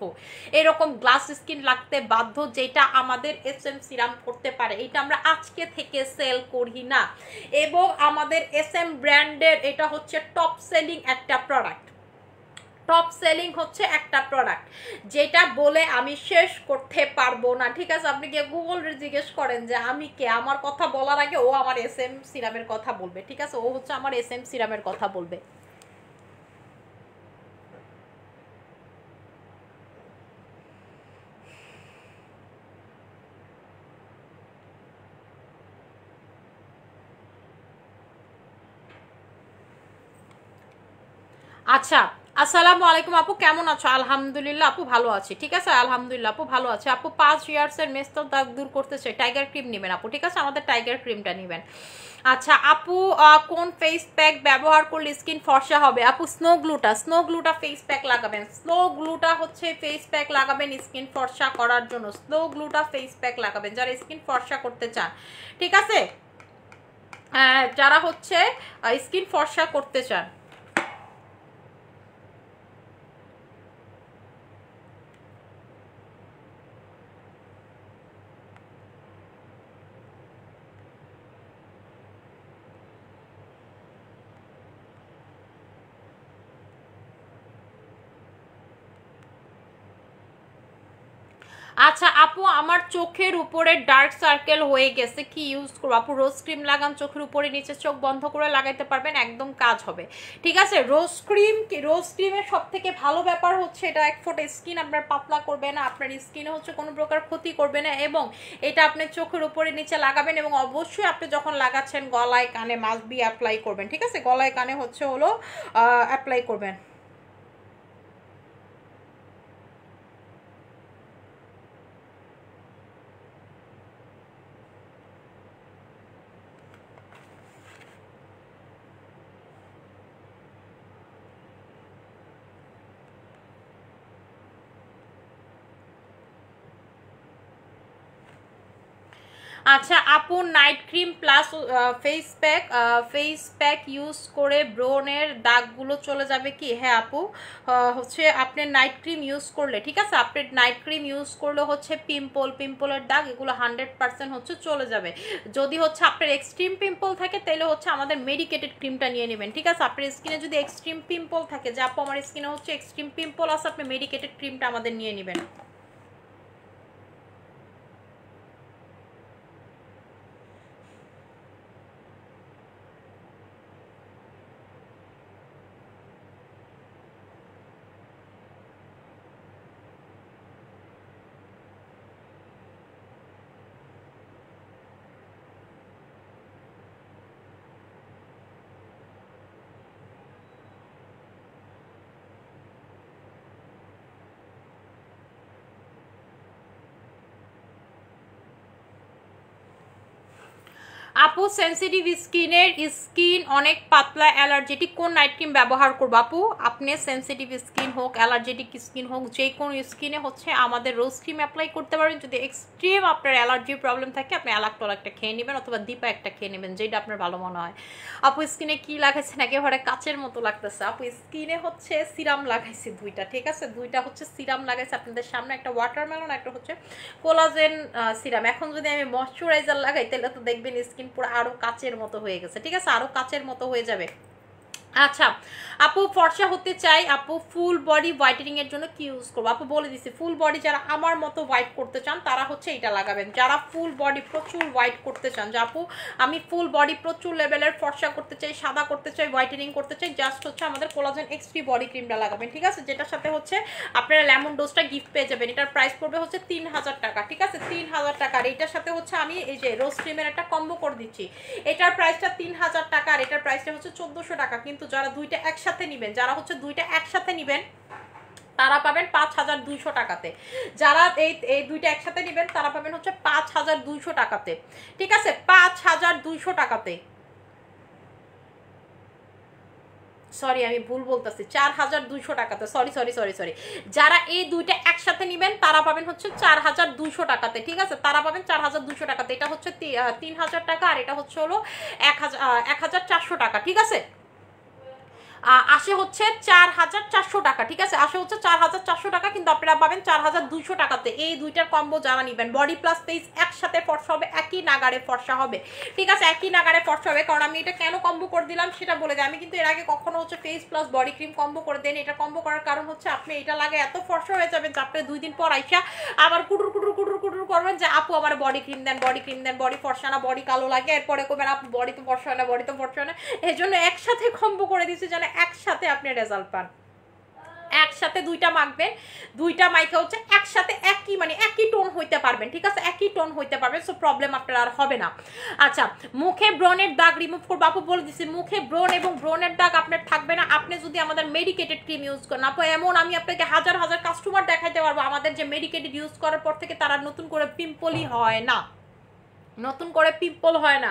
এরকম গ্লাস স্কিন লাগতে বাধ্য, যেটা আমাদের SM সিরাম করতে পারে। এটা আমরা আজকে থেকে সেল করি না, এবং আমাদের SM ব্র্যান্ডের এটা হচ্ছে টপ সেলিং একটা প্রোডাক্ট, টপ সেলিং হচ্ছে একটা প্রোডাক্ট, যেটা বলে আমি শেষ করতে পারবো না, ঠিক আছে? আপনি গিয়ে গুগল জিজ্ঞেস করেন যে আমি কে, আমার কথা বলার আগে ও আমার SM সিরামের কথা বলবে, ঠিক আছে? ও হচ্ছে আমার SM সিরামের কথা বলবে। আচ্ছা আসসালামু আলাইকুম আপু, কেমন আছো? আলহামদুলিল্লাহ আপু ভালো আছি, ঠিক আছে? আলহামদুলিল্লাহ আপু ভালো আছে। আপু 5 ইয়ার্সের মেস্তার দাগ দূর করতে চাই, টাইগার ক্রিম নেবেন আপু, ঠিক আছে? আমাদের টাইগার ক্রিমটা নেবেন। আচ্ছা আপু কোন ফেস প্যাক ব্যবহার করলে স্কিন ফর্সা হবে? আপু স্নো গ্লুটা ফেস প্যাক লাগাবেন, স্নো গ্লুটা হচ্ছে ফেস প্যাক লাগাবেন স্কিন ফর্সা করার জন্য, স্নো গ্লুটা ফেস প্যাক লাগাবেন যারা স্কিন ফর্সা করতে চান, ঠিক আছে? যারা হচ্ছে স্কিন ফর্সা করতে চান। আচ্ছা আপু, আমার চোখের উপরে ডার্ক সার্কেল হয়ে গেছে, কি ইউজ করবো আপু? রোজ ক্রিম লাগান চোখের উপরে, নিচে চোখ বন্ধ করে লাগাইতে পারবেন, একদম কাজ হবে। ঠিক আছে, রোজ ক্রিমের সব থেকে ভালো ব্যাপার হচ্ছে এটা 1 ফোঁটা স্কিন আপনার পাতলা করবে না, আপনার স্কিনে হচ্ছে কোনো প্রকার ক্ষতি করবে না, এবং এটা আপনি চোখের উপরে নিচে লাগাবেন, এবং অবশ্যই আপনি যখন লাগাচ্ছেন গলায় কানে মাস্ট বি অ্যাপ্লাই করবেন। ঠিক আছে, গলায় কানে হচ্ছে হলো অ্যাপ্লাই করবেন। আচ্ছা আপু, night cream plus face pack use করে ব্রনের দাগগুলো চলে যাবে কি? হ্যাঁ আপু, হচ্ছে আপনি নাইট ক্রিম ইউজ করলে, ঠিক আছে, আপনি নাইট ক্রিম ইউজ করলে হচ্ছে পিম্পলের দাগ এগুলো 100% হচ্ছে চলে যাবে। যদি হচ্ছে আপনার এক্সট্রিম পিম্পল থাকে তাহলে হচ্ছে আমাদের মেডিকেটেড ক্রিমটা নিয়ে নেবেন। ঠিক আছে, আপনার স্কিনে যদি এক্সট্রিম পিম্পল থাকে, যে আপু আমার স্কিনে হচ্ছে এক্সট্রিম পিম্পল আছে, আপনি মেডিকেটেড ক্রিমটা আমাদের নিয়ে নেবেন। আপু সেনসিটিভ স্কিন অনেক পাতলা অ্যালার্জেটিক, কোন নাইট ক্রিম ব্যবহার করবো আপু? আপনি সেনসিটিভ স্কিন হোক, অ্যালার্জেটিক স্কিন হোক, যে কোনো স্কিনে হচ্ছে আমাদের রোজ ক্রিম অ্যাপ্লাই করতে পারবেন। যদি এক্সট্রিম আপনার অ্যালার্জির প্রবলেম থাকে আপনি অ্যালাক্টল একটা খেয়ে নেবেন, অথবা দীপা একটা খেয়ে নেবেন, যেটা আপনার ভালো মনে হয়। আপু স্কিনে কি লাগাইছেন? একেবারে কাচের মতো লাগতেছে আপু। স্কিনে হচ্ছে সিরাম লাগাইছি 2টা, ঠিক আছে, 2টা হচ্ছে সিরাম লাগাইছি আপনাদের সামনে, একটা ওয়াটারমেলন, একটা হচ্ছে কোলাজেন সিরাম। এখন যদি আমি ময়শ্চারাইজার লাগাই তাহলে তো দেখবেন স্কিন পুরো আরো কাচের মতো হয়ে গেছে। ঠিক আছে, আরো কাচের মতো হয়ে যাবে। আচ্ছা আপু, ফর্সা হতে চাই আপু, ফুল বডি হোয়াইটেনিং এর জন্য কি ইউজ করবো আপু? বলে দিছি, ফুল বডি যারা আমার মতো হোয়াইট করতে চান তারা হচ্ছে এটা লাগাবেন। যারা ফুল বডি প্রচুর হোয়াইট করতে চান, যে আপু আমি ফুল বডি প্রচুর লেভেলের ফর্সা করতে চাই, সাদা করতে চাই, হোয়াইটেনিং করতে চাই, জাস্ট হচ্ছে আমাদের কোলাজেন এক্সট্রি বডি ক্রিমটা লাগাবেন। ঠিক আছে, যেটার সাথে হচ্ছে আপনারা লেমন ডোজটা গিফট পেয়ে যাবেন। এটার প্রাইস পড়বে হচ্ছে 3000 টাকা। ঠিক আছে, 3000 টাকা। আর এটার সাথে হচ্ছে আমি এই যে রোজ ক্রিমের একটা কম্বো করে দিচ্ছি, এটার প্রাইসটা 3000 টাকা, আর এটার প্রাইসটা হচ্ছে 1400 টাকা। কিন্তু যারা দুইটা একসাথে নিবেন, যারা হচ্ছে দুইটা একসাথে নিবেন তারা পাবেন 5200 টাকাতে। যারা এই দুইটা একসাথে নিবেন তারা পাবেন হচ্ছে 5200 টাকাতে। ঠিক আছে, 5200 টাকাতে। সরি আমি ভুল বলতেছি, 4200 টাকাতে। সরি। যারা এই দুইটা একসাথে নিবেন তারা পাবেন হচ্ছে 4200 টাকাতে। ঠিক আছে, তারা পাবেন 4200 টাকাতে। এটা হচ্ছে 3000 টাকা, আর এটা হচ্ছে হলো 1400 টাকা। ঠিক আছে, আসে হচ্ছে 4400 টাকা। ঠিক আছে, আসে হচ্ছে 4400 টাকা, কিন্তু আপনারা পাবেন 4200 টাকাতে। এই দুইটার কম্বো যারা নিবেন, বডি প্লাস ফেস একসাথে ফর্সা হবে, একই নাগারে ফর্সা হবে। ঠিক আছে, একই নাগারে ফর্সা হবে। কারণ আমি এটা কেন কম্বো করে দিলাম সেটা বলে দিই। আমি কিন্তু এর আগে কখনো হচ্ছে face plus body cream combo করে দেন। এটা কম্বো করার কারণ হচ্ছে আপনি এটা লাগে এত ফর্সা হয়ে যাবেন যে আপনি 2 দিন পর আইসা আবার কুটুর করবেন যে আপু আমার বডি ক্রিম দেন, বডি ফর্সা না, বডি কালো লাগে। এরপরে করবেন আপু বডি তো ফর্সা না, বডি তো ফর্সা না। এই জন্য একসাথে কম্বো করে দিচ্ছি যেন একসাথে আপনি রেজাল্ট পান। একসাথে দুইটা মাখবেন, দুইটা মাইকে হচ্ছে একসাথে একই টোন হইতে পারবেন। ঠিক আছে, একই টোন হইতে পারবেন, সো প্রবলেম আপনার আর হবে না। আচ্ছা, মুখে ব্রনের দাগ রিমুভ করবো আপু? বলে দিচ্ছি, মুখে ব্রন এবং ব্রনের দাগ আপনার থাকবে না আপনি যদি আমাদের মেডিকেটেড ক্রিম ইউজ করেন। আপু এমন আমি আপনাকে হাজার কাস্টমার দেখাইতে পারবো আমাদের যে মেডিকেটেড ইউজ করার পর থেকে তারা নতুন করে পিম্পলই হয় না, নতুন করে পিম্পল হয় না।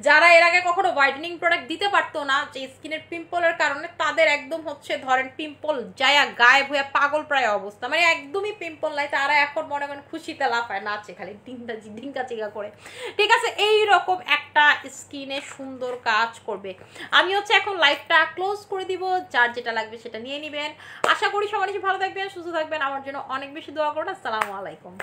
যারা এর আগে কখনো হোয়াইটেনিং প্রোডাক্ট দিতে পারতো না, যে স্কিনের পিম্পলের কারণে, তাদের একদম হচ্ছে ধরেন পিম্পল যায়া গায়েব হয়ে পাগল প্রায় অবস্থা, মানে একদমই পিম্পল নাই, তারা এখন মনে করেন খুশিতে লাফায়, নাচে খালি ঢিঙ্কা চিকা করে। ঠিক আছে, এই রকম একটা স্কিনে সুন্দর কাজ করবে। আমি হচ্ছে এখন লাইভটা ক্লোজ করে দিব, যার যেটা লাগবে সেটা নিয়ে নেবেন। আশা করি সবাই ভালো থাকবেন, সুস্থ থাকবেন, আমার জন্য অনেক বেশি দোয়া করুন। আসসালামু আলাইকুম।